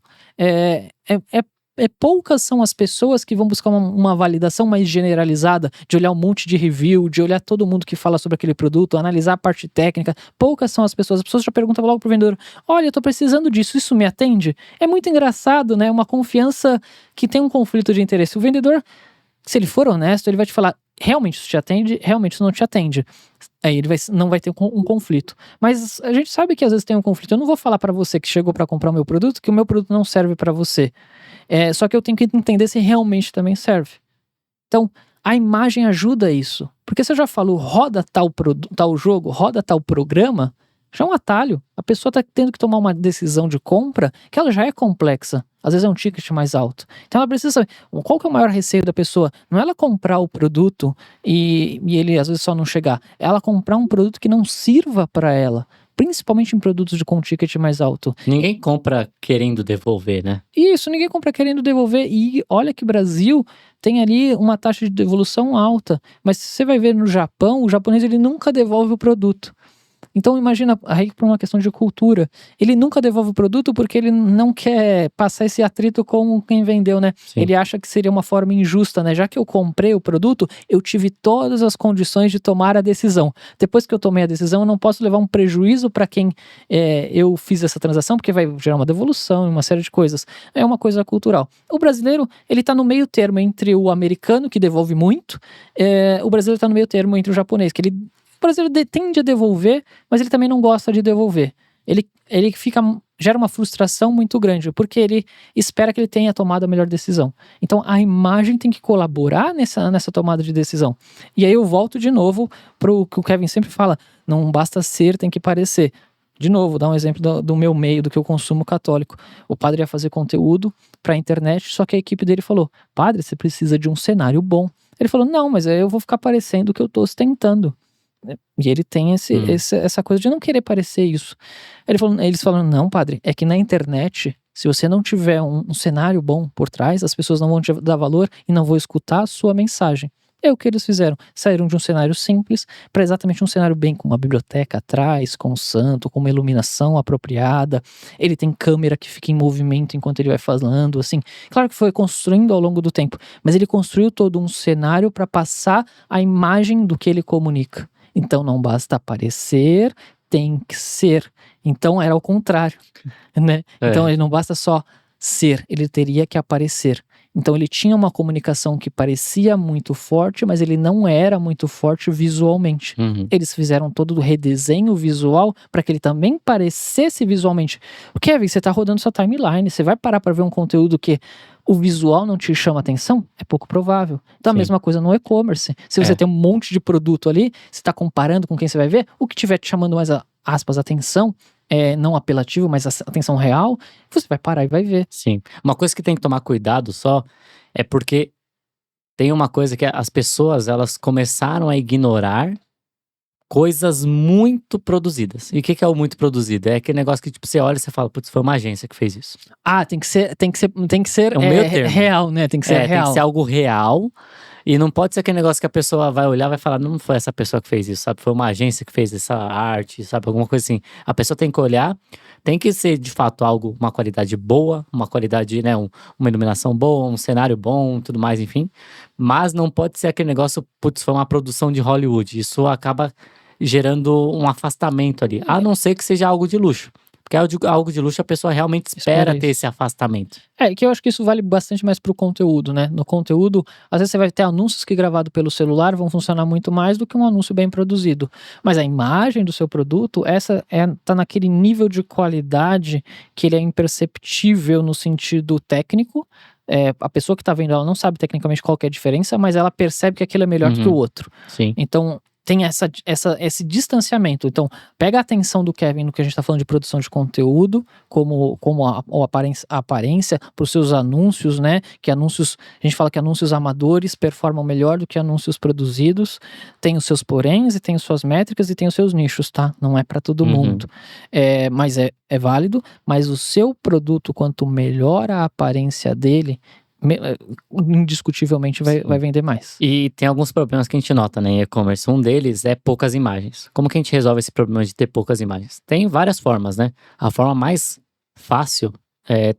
Poucas são as pessoas que vão buscar uma validação mais generalizada, de olhar um monte de review, de olhar todo mundo que fala sobre aquele produto, analisar a parte técnica. Poucas são as pessoas já perguntam logo pro vendedor, olha, eu tô precisando disso, isso me atende? É muito engraçado, né? Uma confiança que tem um conflito de interesse. O vendedor, se ele for honesto, ele vai te falar, realmente isso te atende, realmente isso não te atende. Aí ele não vai ter um conflito. Mas a gente sabe que às vezes tem um conflito. Eu não vou falar para você que chegou para comprar o meu produto que o meu produto não serve para você. Só que eu tenho que entender se realmente também serve. Então, a imagem ajuda isso. Porque você já falou, roda tal jogo, roda tal programa, já é um atalho. A pessoa está tendo que tomar uma decisão de compra que ela já é complexa. Às vezes é um ticket mais alto. Então ela precisa saber qual que é o maior receio da pessoa. Não é ela comprar o produto e ele às vezes só não chegar. É ela comprar um produto que não sirva para ela. Principalmente em produtos com ticket mais alto. Ninguém compra querendo devolver, né? Isso, ninguém compra querendo devolver. E olha que o Brasil tem ali uma taxa de devolução alta. Mas se você vai ver no Japão, o japonês ele nunca devolve o produto. Então imagina aí por uma questão de cultura. Ele nunca devolve o produto porque ele não quer passar esse atrito com quem vendeu, né? Sim. Ele acha que seria uma forma injusta, né? Já que eu comprei o produto, eu tive todas as condições de tomar a decisão. Depois que eu tomei a decisão, eu não posso levar um prejuízo para quem eu fiz essa transação, porque vai gerar uma devolução e uma série de coisas. É uma coisa cultural. O brasileiro, ele tá no meio termo entre o americano, que devolve muito, o brasileiro tá no meio termo entre o japonês, que o brasileiro tende a devolver, mas ele também não gosta de devolver. Ele gera uma frustração muito grande, porque ele espera que ele tenha tomado a melhor decisão. Então a imagem tem que colaborar nessa tomada de decisão. E aí eu volto de novo pro que o Kevin sempre fala: não basta ser, tem que parecer. De novo, vou dar um exemplo do meu meio, do que eu consumo católico. O padre ia fazer conteúdo para a internet, só que a equipe dele falou: padre, você precisa de um cenário bom. Ele falou: não, mas aí eu vou ficar parecendo que eu tô ostentando. E ele tem essa coisa de não querer parecer isso. Eles falaram: não, padre, é que na internet, se você não tiver um cenário bom por trás, as pessoas não vão te dar valor e não vão escutar a sua mensagem. É o que eles fizeram. Saíram de um cenário simples para exatamente um cenário bem, com uma biblioteca atrás, com um santo, com uma iluminação apropriada. Ele tem câmera que fica em movimento enquanto ele vai falando, assim. Claro que foi construindo ao longo do tempo, mas ele construiu todo um cenário para passar a imagem do que ele comunica. Então não basta aparecer, tem que ser. Então era ao contrário, né? Então ele não basta só ser, ele teria que aparecer. Então ele tinha uma comunicação que parecia muito forte, mas ele não era muito forte visualmente. Eles fizeram todo o redesenho visual para que ele também parecesse visualmente. Kevin, você tá rodando sua timeline, você vai parar para ver um conteúdo que o visual não te chama atenção? É pouco provável. Então a mesma coisa no e-commerce. Se você tem um monte de produto ali, você está comparando com quem você vai ver, o que estiver te chamando mais atenção, não apelativo, mas atenção real, você vai parar e vai ver. Sim. Uma coisa que tem que tomar cuidado só é porque tem uma coisa que as pessoas, elas começaram a ignorar coisas muito produzidas. E o que é o muito produzido? É aquele negócio que tipo, você olha e você fala: putz, foi uma agência que fez isso. Ah, tem que ser um meio termo. real, né? Tem que ser real. Tem que ser algo real. E não pode ser aquele negócio que a pessoa vai olhar e vai falar: não foi essa pessoa que fez isso, sabe? Foi uma agência que fez essa arte, sabe? Alguma coisa assim. A pessoa tem que olhar, tem que ser de fato algo, uma qualidade boa, uma qualidade, né? Uma iluminação boa, um cenário bom, tudo mais, enfim. Mas não pode ser aquele negócio: putz, foi uma produção de Hollywood. Isso acaba gerando um afastamento ali. A não ser que seja algo de luxo. Porque algo de luxo a pessoa realmente espera ter esse afastamento. Que eu acho que isso vale bastante mais pro conteúdo, né? No conteúdo, às vezes você vai ter anúncios que gravado pelo celular vão funcionar muito mais do que um anúncio bem produzido. Mas a imagem do seu produto, tá naquele nível de qualidade que ele é imperceptível no sentido técnico. A pessoa que tá vendo, ela não sabe tecnicamente qual que é a diferença, mas ela percebe que aquilo é melhor do que o outro. Sim. Então tem esse distanciamento. Então, pega a atenção do Kevin no que a gente está falando de produção de conteúdo, como a aparência para os seus anúncios, né? Que anúncios, a gente fala que anúncios amadores performam melhor do que anúncios produzidos. Tem os seus poréns e tem as suas métricas e tem os seus nichos, tá? Não é para todo mundo. Mas é válido, mas o seu produto, quanto melhor a aparência dele, indiscutivelmente vai vender mais. E tem alguns problemas que a gente nota, né, em e-commerce. Um deles é poucas imagens. Como que a gente resolve esse problema de ter poucas imagens? Tem várias formas, né? A forma mais fácil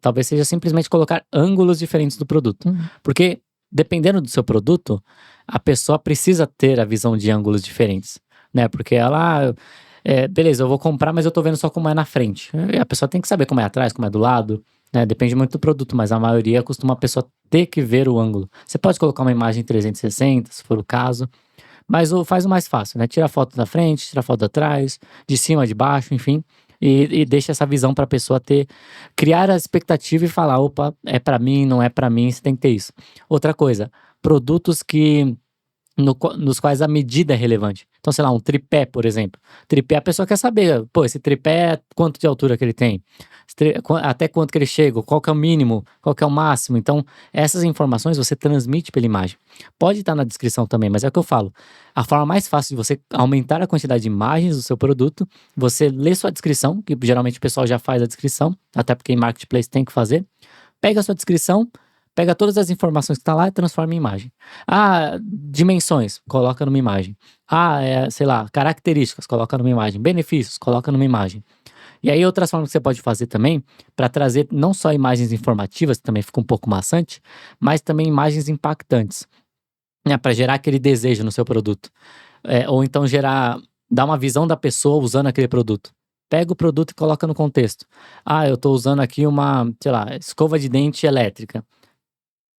talvez seja simplesmente colocar ângulos diferentes do produto. Porque dependendo do seu produto, a pessoa precisa ter a visão de ângulos diferentes, né? Porque ela... beleza, eu vou comprar, mas eu tô vendo só como é na frente. E a pessoa tem que saber como é atrás, como é do lado, né? Depende muito do produto, mas a maioria costuma a pessoa ter que ver o ângulo. Você pode colocar uma imagem 360, se for o caso, mas faz o mais fácil, né? Tira a foto da frente, tira a foto de trás, de cima, de baixo, enfim, e deixa essa visão para a pessoa criar a expectativa e falar: opa, é para mim, não é para mim, você tem que ter isso. Outra coisa, produtos nos quais a medida é relevante. Então, sei lá, um tripé, por exemplo. Tripé, a pessoa quer saber, pô, esse tripé, quanto de altura que ele tem? Até quanto que ele chega? Qual que é o mínimo? Qual que é o máximo? Então, essas informações você transmite pela imagem. Pode estar na descrição também, mas é o que eu falo. A forma mais fácil de você aumentar a quantidade de imagens do seu produto, você lê sua descrição, que geralmente o pessoal já faz a descrição, até porque em Marketplace tem que fazer. Pega a sua descrição, Pega todas as informações que tá lá e transforma em imagem. Ah, dimensões, coloca numa imagem. Ah, sei lá, características, coloca numa imagem. Benefícios, coloca numa imagem. E aí outras formas que você pode fazer também, para trazer não só imagens informativas, que também fica um pouco maçante, mas também imagens impactantes, né, para gerar aquele desejo no seu produto. Ou então dar uma visão da pessoa usando aquele produto. Pega o produto e coloca no contexto. Ah, eu tô usando aqui uma, sei lá, escova de dente elétrica.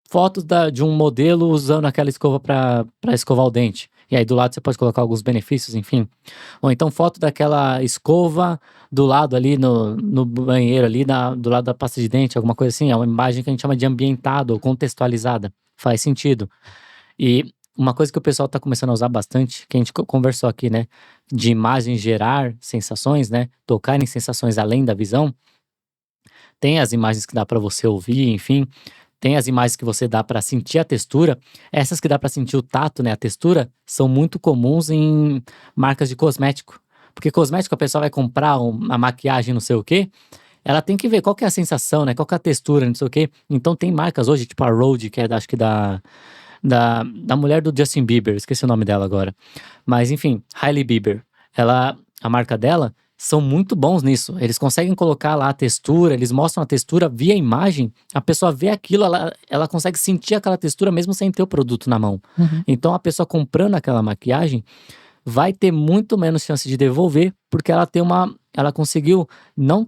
Fotos de um modelo usando aquela escova para escovar o dente. E aí do lado você pode colocar alguns benefícios, enfim. Ou então foto daquela escova do lado ali no banheiro ali, do lado da pasta de dente, alguma coisa assim. É uma imagem que a gente chama de ambientada ou contextualizada. Faz sentido. E uma coisa que o pessoal está começando a usar bastante, que a gente conversou aqui, né? De imagem gerar sensações, né? Tocar em sensações além da visão. Tem as imagens que dá para você ouvir, enfim. Tem as imagens que você dá para sentir a textura. Essas que dá para sentir o tato, né? A textura, são muito comuns em marcas de cosmético. Porque cosmético, a pessoa vai comprar uma maquiagem, não sei o quê. Ela tem que ver qual que é a sensação, né? Qual que é a textura, não sei o quê. Então tem marcas hoje, tipo a Rhode, que é acho que da mulher do Justin Bieber, esqueci o nome dela agora. Mas enfim, Hailey Bieber. A marca dela são muito bons nisso. Eles conseguem colocar lá a textura, eles mostram a textura via imagem, a pessoa vê aquilo, ela consegue sentir aquela textura mesmo sem ter o produto na mão. Uhum. Então a pessoa comprando aquela maquiagem vai ter muito menos chance de devolver, porque ela conseguiu não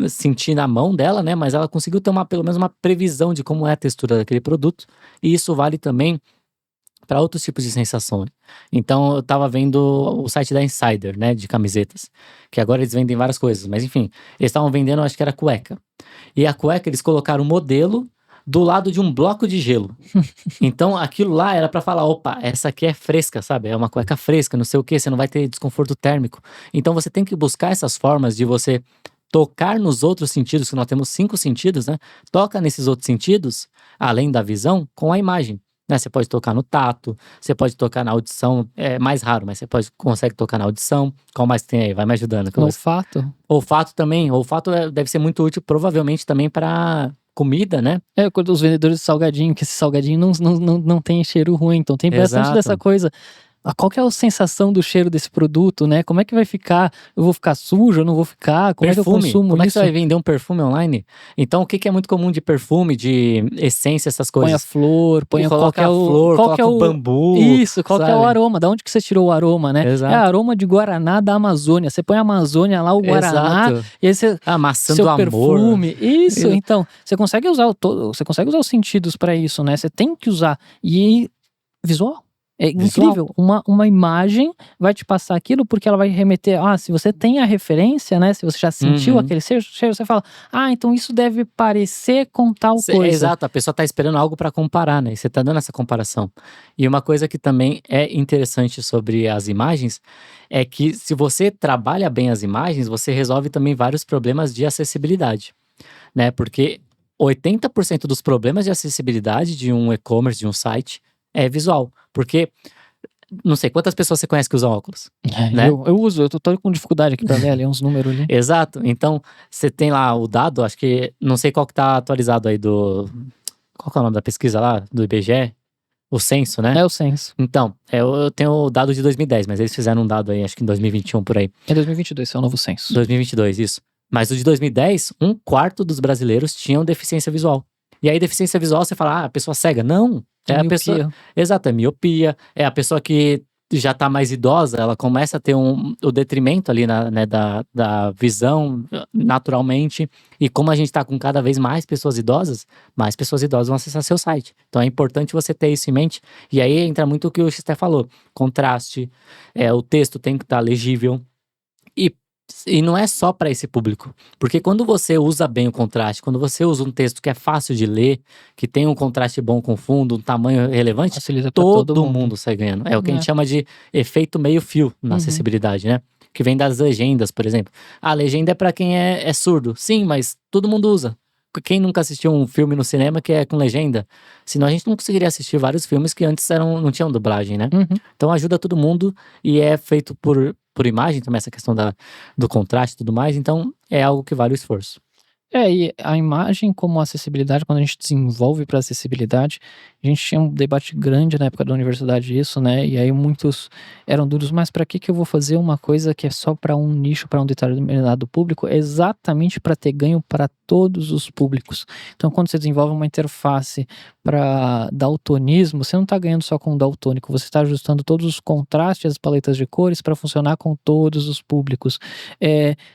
sentir na mão dela, né? Mas ela conseguiu ter pelo menos uma previsão de como é a textura daquele produto. E isso vale também para outros tipos de sensações. Então eu tava vendo o site da Insider, né, de camisetas, que agora eles vendem várias coisas, mas enfim, eles estavam vendendo, acho que era cueca. E a cueca eles colocaram o modelo do lado de um bloco de gelo. Então aquilo lá era para falar, opa, essa aqui é fresca, sabe? É uma cueca fresca, não sei o que, você não vai ter desconforto térmico. Então você tem que buscar essas formas de você tocar nos outros sentidos, que nós temos 5 sentidos, né? Toca nesses outros sentidos, além da visão, com a imagem. Né? Você pode tocar no tato, você pode tocar na audição, é mais raro, mas você consegue tocar na audição. Qual mais tem aí? Vai me ajudando. No olfato. Olfato também. Olfato deve ser muito útil, provavelmente também para comida, né? Quando os vendedores de salgadinho, que esse salgadinho não tem cheiro ruim, então tem bastante Exato. dessa coisa. Qual que é a sensação do cheiro desse produto, né? Como é que vai ficar? Eu vou ficar sujo? Eu não vou ficar? Como Perfume. é que eu consumo Como é que isso? você vai vender um perfume online? Então, o que é muito comum de perfume, de essência, essas coisas? Põe a flor, põe coloca a flor, qual que é coloca o bambu. Isso, qual que é o sabe? aroma? Da onde que você tirou o aroma, né? Exato. É aroma de guaraná da Amazônia. Você põe a Amazônia lá, o guaraná, Exato. e aí você A maçã seu do amor. perfume. Isso, então, você consegue usar os sentidos para isso, né? Você tem que usar. E visual. É incrível, uma imagem vai te passar aquilo porque ela vai remeter, se você tem a referência, né, se você já sentiu aquele cheiro, você fala, então isso deve parecer com tal coisa. Exato, a pessoa tá esperando algo para comparar, né, e você tá dando essa comparação. E uma coisa que também é interessante sobre as imagens, é que se você trabalha bem as imagens, você resolve também vários problemas de acessibilidade, né, porque 80% dos problemas de acessibilidade de um e-commerce, de um site, é visual. Porque, não sei, quantas pessoas você conhece que usam óculos? Né? Eu uso, eu tô com dificuldade aqui pra ler ali uns números ali. Exato. Então, você tem lá o dado, acho que, não sei qual que tá atualizado aí qual que é o nome da pesquisa lá, do IBGE? O censo, né? É o censo. Então, eu tenho o dado de 2010, mas eles fizeram um dado aí, acho que em 2021, por aí. É 2022, esse é o novo censo. 2022, isso. Mas o de 2010, 1/4 dos brasileiros tinham deficiência visual. E aí, deficiência visual, você fala, a pessoa cega. Não, é a pessoa... Exato, é miopia. É a pessoa que já tá mais idosa, ela começa a ter o detrimento ali né, da visão naturalmente. E como a gente tá com cada vez mais pessoas idosas vão acessar seu site. Então é importante você ter isso em mente. E aí entra muito o que o Xté falou. Contraste, o texto tem que estar legível. E não é só para esse público, porque quando você usa bem o contraste, quando você usa um texto que é fácil de ler, que tem um contraste bom com fundo, um tamanho relevante, todo mundo sai ganhando. É o que a gente chama de efeito meio-fio na acessibilidade, né? Que vem das legendas, por exemplo. A legenda é para quem é surdo. Sim, mas todo mundo usa. Quem nunca assistiu um filme no cinema que é com legenda? Senão a gente não conseguiria assistir vários filmes que antes não tinham dublagem, né? Então ajuda todo mundo e é feito por imagem também, essa questão do contraste e tudo mais. Então é algo que vale o esforço. E a imagem como acessibilidade, quando a gente desenvolve para acessibilidade, a gente tinha um debate grande na época da universidade isso, né, e aí muitos eram duros: "Mas para que que eu vou fazer uma coisa que é só para um nicho, para um determinado público?" Exatamente para ter ganho para todos os públicos. Então quando você desenvolve uma interface para daltonismo, você não está ganhando só com o daltônico, você está ajustando todos os contrastes, as paletas de cores para funcionar com todos os públicos.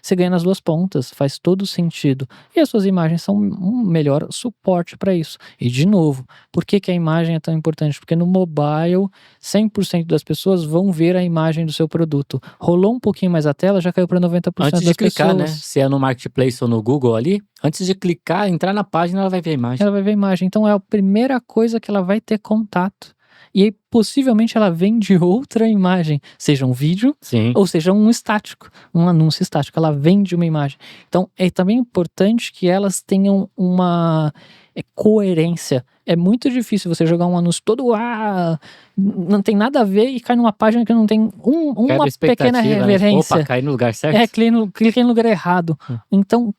Você ganha nas 2 pontas, faz todo sentido. E as suas imagens são um melhor suporte para isso. E de novo, por que que a imagem é tão importante? Porque no mobile, 100% das pessoas vão ver a imagem do seu produto. Rolou um pouquinho mais a tela, já caiu para 90% Antes de das clicar, né? pessoas. Se é no Marketplace ou no Google ali, antes de clicar, entrar na página, ela vai ver a imagem. Ela vai ver a imagem, então é a primeira coisa que ela vai ter contato. E aí, possivelmente, ela vem de outra imagem, seja um vídeo Sim. ou seja um estático, um anúncio estático, ela vem de uma imagem. Então, é também importante que elas tenham uma coerência. É muito difícil você jogar um anúncio todo, não tem nada a ver e cai numa página que não tem Quebra uma a pequena expectativa, né? Opa, reverência. cair no lugar certo. Cliquei no lugar errado. Então,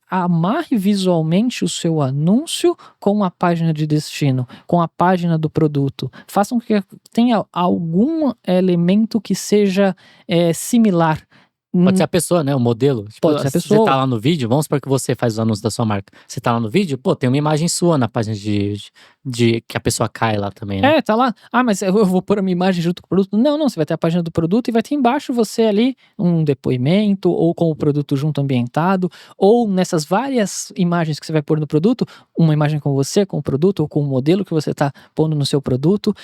amarre visualmente o seu anúncio com a página de destino, com a página do produto. Façam que tenha algum elemento que seja similar. Pode ser a pessoa, né? O modelo. Tipo, Pode ser a se você tá pessoa. lá no vídeo, vamos supor que você faz os anúncios da sua marca. Você tá lá no vídeo, pô, tem uma imagem sua na página de que a pessoa cai lá também, né? Tá lá. Mas eu vou pôr a minha imagem junto com o produto. Não, você vai ter a página do produto e vai ter embaixo você ali um depoimento, ou com o produto junto ambientado, ou nessas várias imagens que você vai pôr no produto, uma imagem com você, com o produto, ou com o modelo que você tá pondo no seu produto.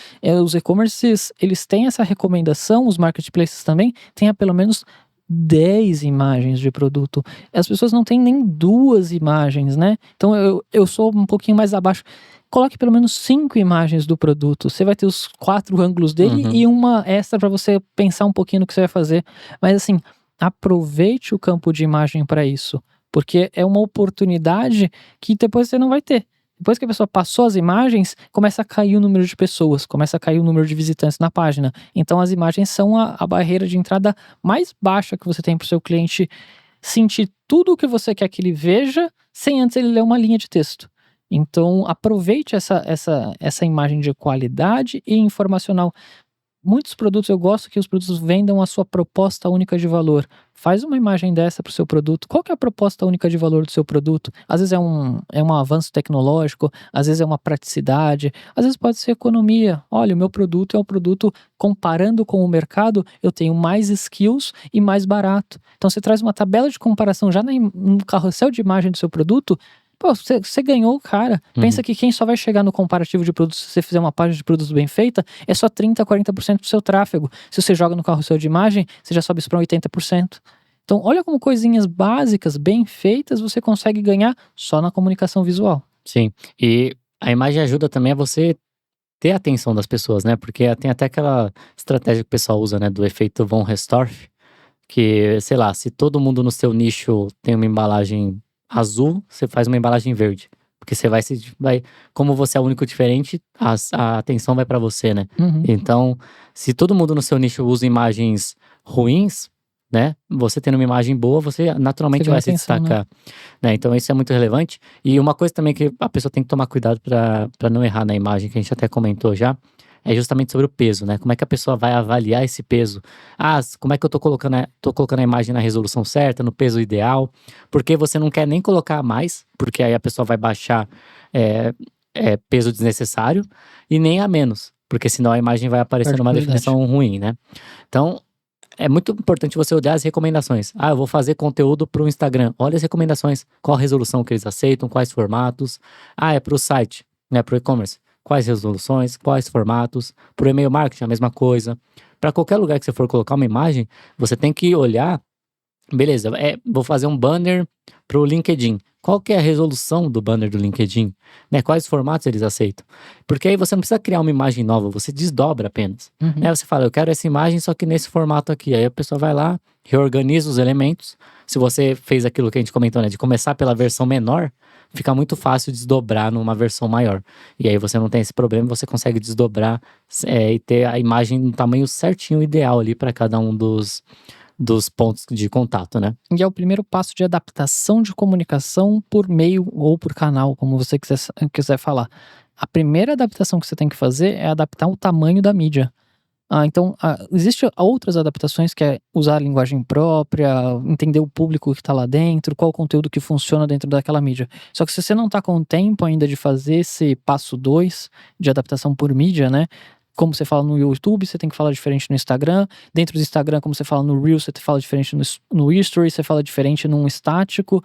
Os e-commerces, eles têm essa recomendação, os marketplaces também, tenha pelo menos 10 imagens de produto. As pessoas não têm nem 2 imagens, né? Então eu sou um pouquinho mais abaixo. Coloque pelo menos 5 imagens do produto. Você vai ter os 4 ângulos dele e uma extra para você pensar um pouquinho no que você vai fazer. Mas assim, aproveite o campo de imagem para isso, porque é uma oportunidade que depois você não vai ter. Depois que a pessoa passou as imagens, começa a cair o número de pessoas, começa a cair o número de visitantes na página. Então as imagens são a barreira de entrada mais baixa que você tem para o seu cliente sentir tudo o que você quer que ele veja, sem antes ele ler uma linha de texto. Então aproveite essa imagem de qualidade e informacional. Muitos produtos, eu gosto que os produtos vendam a sua proposta única de valor. Faz uma imagem dessa para o seu produto. Qual que é a proposta única de valor do seu produto? Às vezes é um avanço tecnológico, às vezes é uma praticidade, às vezes pode ser economia. Olha, o meu produto é um produto, comparando com o mercado, eu tenho mais skills e mais barato. Então você traz uma tabela de comparação já no carrossel de imagem do seu produto. Pô, você ganhou, cara. Pensa que quem só vai chegar no comparativo de produtos, se você fizer uma página de produtos bem feita, é só 30, 40% do seu tráfego. Se você joga no carrossel de imagem, você já sobe isso para 80%. Então, olha como coisinhas básicas, bem feitas, você consegue ganhar só na comunicação visual. Sim. E a imagem ajuda também a você ter a atenção das pessoas, né? Porque tem até aquela estratégia que o pessoal usa, né? Do efeito von Restorff. Que, sei lá, se todo mundo no seu nicho tem uma embalagem azul, você faz uma embalagem verde. Porque você vai, como você é o único diferente, a atenção vai pra você, né? Uhum. Então, se todo mundo no seu nicho usa imagens ruins, né? Você tendo uma imagem boa, você naturalmente Você ganha vai se atenção, né? destacar, né? Então isso é muito relevante. E uma coisa também que a pessoa tem que tomar cuidado pra não errar na imagem, que a gente até comentou já, é justamente sobre o peso, né? Como é que a pessoa vai avaliar esse peso? Como é que eu tô colocando a imagem na resolução certa, no peso ideal? Porque você não quer nem colocar mais, porque aí a pessoa vai baixar é, peso desnecessário, e nem a menos, porque senão a imagem vai aparecer Perde numa qualidade. definição ruim, né? Então, é muito importante você olhar as recomendações. Eu vou fazer conteúdo para o Instagram. Olha as recomendações. Qual a resolução que eles aceitam, quais formatos. É para o site, né, para o e-commerce. Quais resoluções, quais formatos. Para o e-mail marketing, a mesma coisa. Para qualquer lugar que você for colocar uma imagem, você tem que olhar. Beleza, vou fazer um banner para o LinkedIn. Qual que é a resolução do banner do LinkedIn? Né, quais formatos eles aceitam? Porque aí você não precisa criar uma imagem nova, você desdobra apenas. Uhum. Né, você fala, eu quero essa imagem só que nesse formato aqui. Aí a pessoa vai lá, reorganiza os elementos. Se você fez aquilo que a gente comentou, né, de começar pela versão menor, fica muito fácil desdobrar numa versão maior. E aí você não tem esse problema, você consegue desdobrar e ter a imagem no tamanho certinho, ideal ali para cada um dos pontos de contato, né? E é o primeiro passo de adaptação de comunicação por meio ou por canal, como você quiser falar. A primeira adaptação que você tem que fazer é adaptar o tamanho da mídia. Então, existe outras adaptações que é usar a linguagem própria, entender o público que está lá dentro, qual o conteúdo que funciona dentro daquela mídia. Só que se você não está com tempo ainda de fazer esse passo 2 de adaptação por mídia, né? Como você fala no YouTube, você tem que falar diferente no Instagram. Dentro do Instagram, como você fala no Reels, você fala diferente no History, você fala diferente num estático.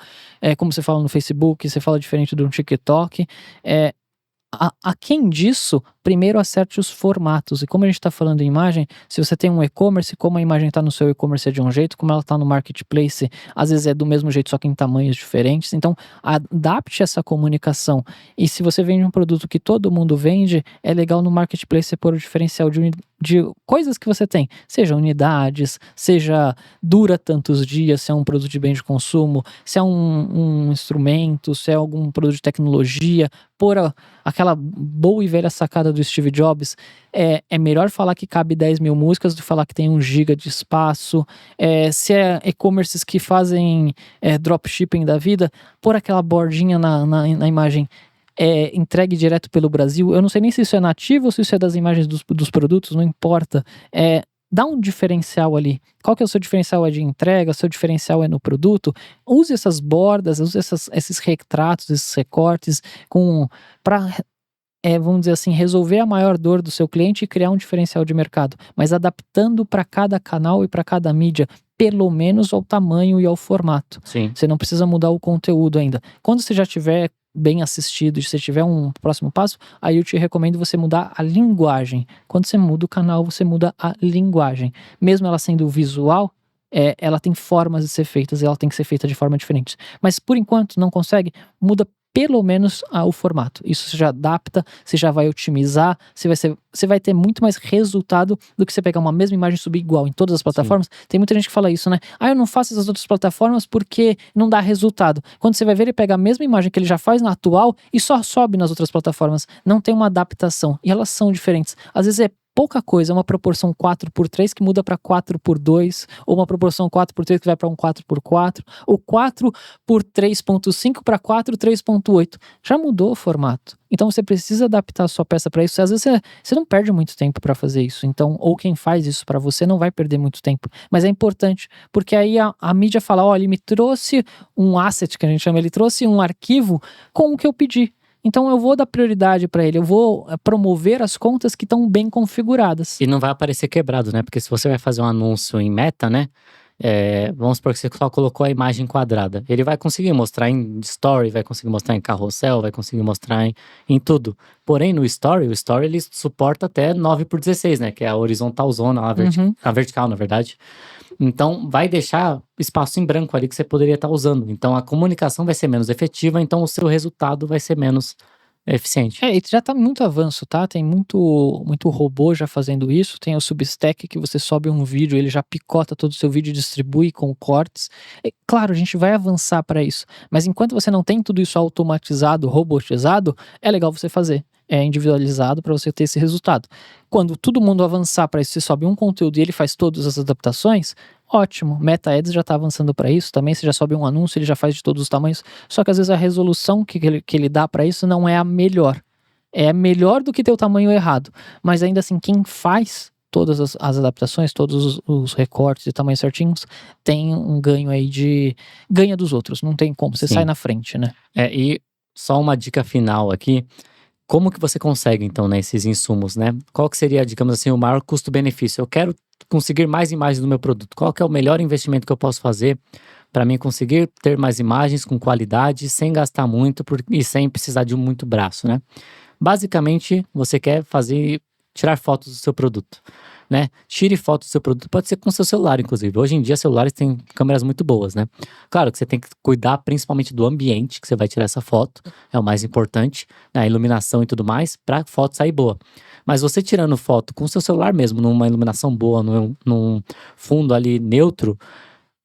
Como você fala no Facebook, você fala diferente do TikTok. Aquém disso, primeiro acerte os formatos. E como a gente está falando em imagem, se você tem um e-commerce, como a imagem está no seu e-commerce é de um jeito, como ela está no marketplace, às vezes é do mesmo jeito, só que em tamanhos diferentes. Então, adapte essa comunicação. E se você vende um produto que todo mundo vende, é legal no marketplace você pôr o diferencial de coisas que você tem. Seja unidades, seja dura tantos dias, se é um produto de bem de consumo, se é um instrumento, se é algum produto de tecnologia, pôr aquela boa e velha sacada do Steve Jobs, é melhor falar que cabe 10 mil músicas do que falar que tem 1 giga de espaço. Se é e-commerces que fazem dropshipping da vida, pôr aquela bordinha na imagem, entregue direto pelo Brasil. Eu não sei nem se isso é nativo ou se isso é das imagens dos produtos, não importa. Dá um diferencial ali. Qual que é o seu diferencial? É de entrega? O seu diferencial é no produto? Use essas bordas, use esses retratos, esses recortes para, vamos dizer assim, resolver a maior dor do seu cliente e criar um diferencial de mercado, mas adaptando para cada canal e para cada mídia, pelo menos ao tamanho e ao formato. Sim. Você não precisa mudar o conteúdo ainda. Quando você já tiver bem assistido, se você tiver um próximo passo, aí eu te recomendo você mudar a linguagem. Quando você muda o canal, você muda a linguagem. Mesmo ela sendo visual, ela tem formas de ser feitas e ela tem que ser feita de forma diferente. Mas por enquanto não consegue, muda pelo menos o formato. Isso você já adapta, você já vai otimizar, você vai ter muito mais resultado do que você pegar uma mesma imagem e subir igual em todas as plataformas. Sim. Tem muita gente que fala isso, né? Eu não faço essas outras plataformas porque não dá resultado. Quando você vai ver, ele pega a mesma imagem que ele já faz na atual e só sobe nas outras plataformas. Não tem uma adaptação. E elas são diferentes. Às vezes é pouca coisa, uma proporção 4:3 que muda para 4:2, ou uma proporção 4:3 que vai para um 4:4, ou 4:3.5 para 4:3.8. Já mudou o formato. Então você precisa adaptar a sua peça para isso. Às vezes você não perde muito tempo para fazer isso. Então, ou quem faz isso para você não vai perder muito tempo. Mas é importante, porque aí a mídia fala, olha, ele me trouxe um asset, que a gente chama, ele trouxe um arquivo com o que eu pedi. Então eu vou dar prioridade para ele, eu vou promover as contas que estão bem configuradas. E não vai aparecer quebrado, né? Porque se você vai fazer um anúncio em Meta, né? Vamos supor que você só colocou a imagem quadrada. Ele vai conseguir mostrar em Story, vai conseguir mostrar em carrossel, vai conseguir mostrar em tudo. Porém, no Story, o Story ele suporta até 9:16, né? Que é a horizontal zona, a vertical, na verdade. Então, vai deixar espaço em branco ali que você poderia estar usando. Então, a comunicação vai ser menos efetiva, então o seu resultado vai ser menos eficiente. E já tá muito avanço, tá? Tem muito robô já fazendo isso. Tem o Substack que você sobe um vídeo, ele já picota todo o seu vídeo e distribui com cortes. Claro, a gente vai avançar para isso. Mas enquanto você não tem tudo isso automatizado, robotizado, é legal você fazer. É individualizado para você ter esse resultado. Quando todo mundo avançar para isso, você sobe um conteúdo e ele faz todas as adaptações, ótimo. Meta Ads já está avançando para isso também. Você já sobe um anúncio, ele já faz de todos os tamanhos. Só que às vezes a resolução que ele dá para isso não é a melhor. É melhor do que ter o tamanho errado. Mas ainda assim, quem faz todas as adaptações, todos os recortes e tamanhos certinhos, tem um ganho aí ganha dos outros. Não tem como. Você sai na frente, né? E só uma dica final aqui. Como que você consegue, então, né, esses insumos, né? Qual que seria, digamos assim, o maior custo-benefício? Eu quero conseguir mais imagens do meu produto. Qual que é o melhor investimento que eu posso fazer para mim conseguir ter mais imagens com qualidade, sem gastar muito e sem precisar de muito braço, né? Basicamente, você quer tirar fotos do seu produto, né? Tire fotos do seu produto, pode ser com seu celular, inclusive. Hoje em dia, celulares têm câmeras muito boas, né? Claro que você tem que cuidar principalmente do ambiente que você vai tirar essa foto, é o mais importante, né? A iluminação e tudo mais, para a foto sair boa. Mas você tirando foto com seu celular mesmo, numa iluminação boa, num fundo ali neutro,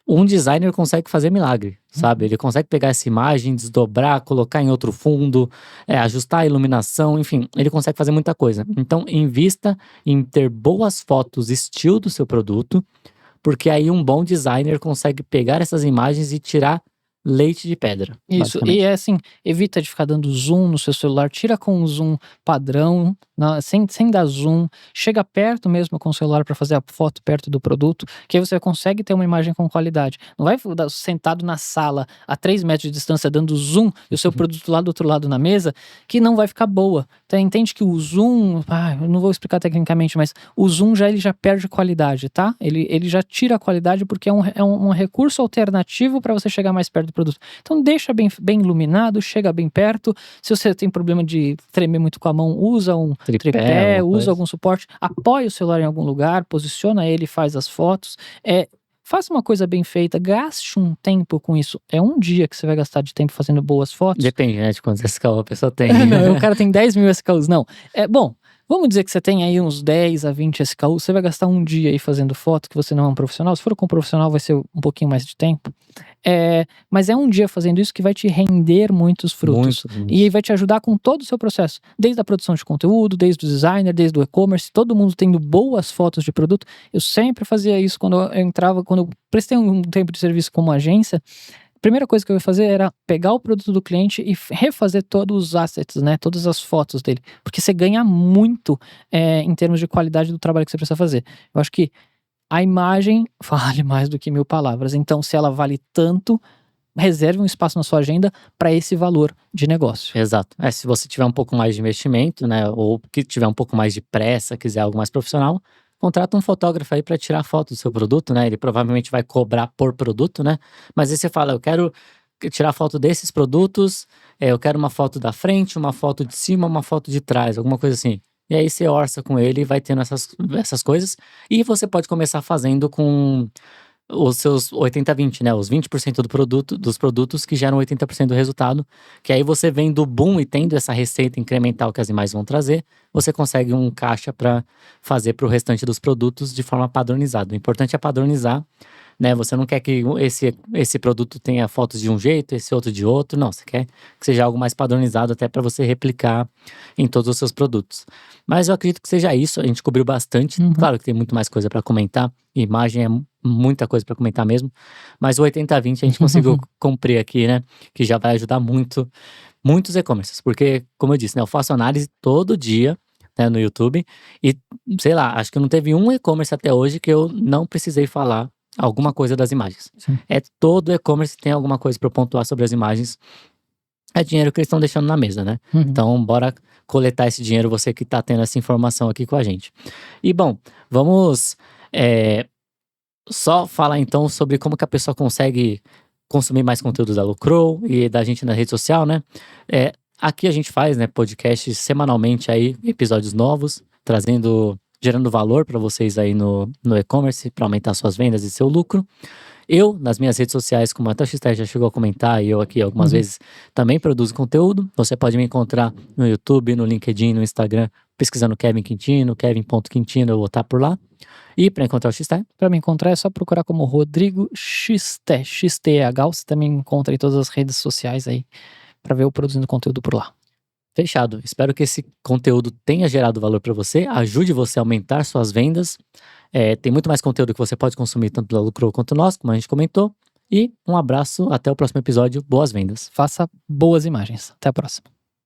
um designer consegue fazer milagre, sabe? Ele consegue pegar essa imagem, desdobrar, colocar em outro fundo, ajustar a iluminação, enfim, ele consegue fazer muita coisa. Então, invista em ter boas fotos estilo do seu produto, porque aí um bom designer consegue pegar essas imagens e tirar leite de pedra. Isso, e é assim, evita de ficar dando zoom no seu celular, tira com um zoom padrão, sem dar zoom, chega perto mesmo com o celular para fazer a foto perto do produto, que aí você consegue ter uma imagem com qualidade. Não vai sentado na sala a 3 metros de distância dando zoom e o seu produto lá do outro lado na mesa, que não vai ficar boa. Então entende que o zoom, eu não vou explicar tecnicamente, mas o zoom ele já perde qualidade, tá? Ele já tira a qualidade porque é um recurso alternativo para você chegar mais perto do produto. Então deixa bem iluminado, chega bem perto. Se você tem problema de tremer muito com a mão, usa um tripé, usa algum suporte, apoia o celular em algum lugar, posiciona ele, faz as fotos. Faça uma coisa bem feita, gaste um tempo com isso. É um dia que você vai gastar de tempo fazendo boas fotos. Depende, né, de quantos SKU a pessoa tem. Não, o cara tem 10 mil SKUs, não. Bom, vamos dizer que você tem aí uns 10 a 20 SKUs, você vai gastar um dia aí fazendo foto, que você não é um profissional. Se for com um profissional vai ser um pouquinho mais de tempo. Mas é um dia fazendo isso que vai te render muitos frutos. Muito. E vai te ajudar com todo o seu processo. Desde a produção de conteúdo, desde o designer, desde o e-commerce, todo mundo tendo boas fotos de produto. Eu sempre fazia isso quando eu prestei um tempo de serviço como agência. A primeira coisa que eu ia fazer era pegar o produto do cliente e refazer todos os assets, né? Todas as fotos dele. Porque você ganha muito em termos de qualidade do trabalho que você precisa fazer. Eu acho que a imagem vale mais do que 1000 palavras. Então, se ela vale tanto, reserve um espaço na sua agenda para esse valor de negócio. Exato. Se você tiver um pouco mais de investimento, né? Ou que tiver um pouco mais de pressa, quiser algo mais profissional, contrata um fotógrafo aí para tirar foto do seu produto, né? Ele provavelmente vai cobrar por produto, né? Mas aí você fala, eu quero tirar foto desses produtos, eu quero uma foto da frente, uma foto de cima, uma foto de trás, alguma coisa assim. E aí você orça com ele e vai tendo essas coisas. E você pode começar fazendo com os seus 80-20, né? Os 20% dos produtos que geram 80% do resultado. Que aí você vendo o boom e tendo essa receita incremental que as imagens vão trazer, você consegue um caixa para fazer para o restante dos produtos de forma padronizada. O importante é padronizar, né? Você não quer que esse produto tenha fotos de um jeito, esse outro de outro. Não, você quer que seja algo mais padronizado até para você replicar em todos os seus produtos. Mas eu acredito que seja isso. A gente cobriu bastante. Claro que tem muito mais coisa para comentar. Imagem é muita coisa para comentar mesmo. Mas o 80-20 a gente conseguiu cumprir aqui, né? Que já vai ajudar muito, muitos e-commerces. Porque, como eu disse, né? Eu faço análise todo dia, né, no YouTube. E, sei lá, acho que não teve um e-commerce até hoje que eu não precisei falar alguma coisa das imagens. Sim. Todo e-commerce tem alguma coisa para pontuar sobre as imagens. É dinheiro que eles estão deixando na mesa, né? Então, bora coletar esse dinheiro, você que tá tendo essa informação aqui com a gente. E, bom, vamos só falar então sobre como que a pessoa consegue consumir mais conteúdo da Lucrow e da gente na rede social, né? Aqui a gente faz, né, podcasts semanalmente aí, episódios novos, gerando valor para vocês aí no e-commerce, para aumentar suas vendas e seu lucro. Eu, nas minhas redes sociais, como até o Xter já chegou a comentar, e eu aqui algumas vezes também produzo conteúdo. Você pode me encontrar no YouTube, no LinkedIn, no Instagram, pesquisando Kevin Quintino, Kevin.Quintino, eu vou estar por lá. E para encontrar o Xter? Para me encontrar é só procurar como Rodrigo Xter, XTEH. Você também encontra em todas as redes sociais aí, para ver eu produzindo conteúdo por lá. Fechado. Espero que esse conteúdo tenha gerado valor para você, ajude você a aumentar suas vendas. Tem muito mais conteúdo que você pode consumir, tanto da Lucrow quanto nós, como a gente comentou. E um abraço, até o próximo episódio. Boas vendas. Faça boas imagens. Até a próxima.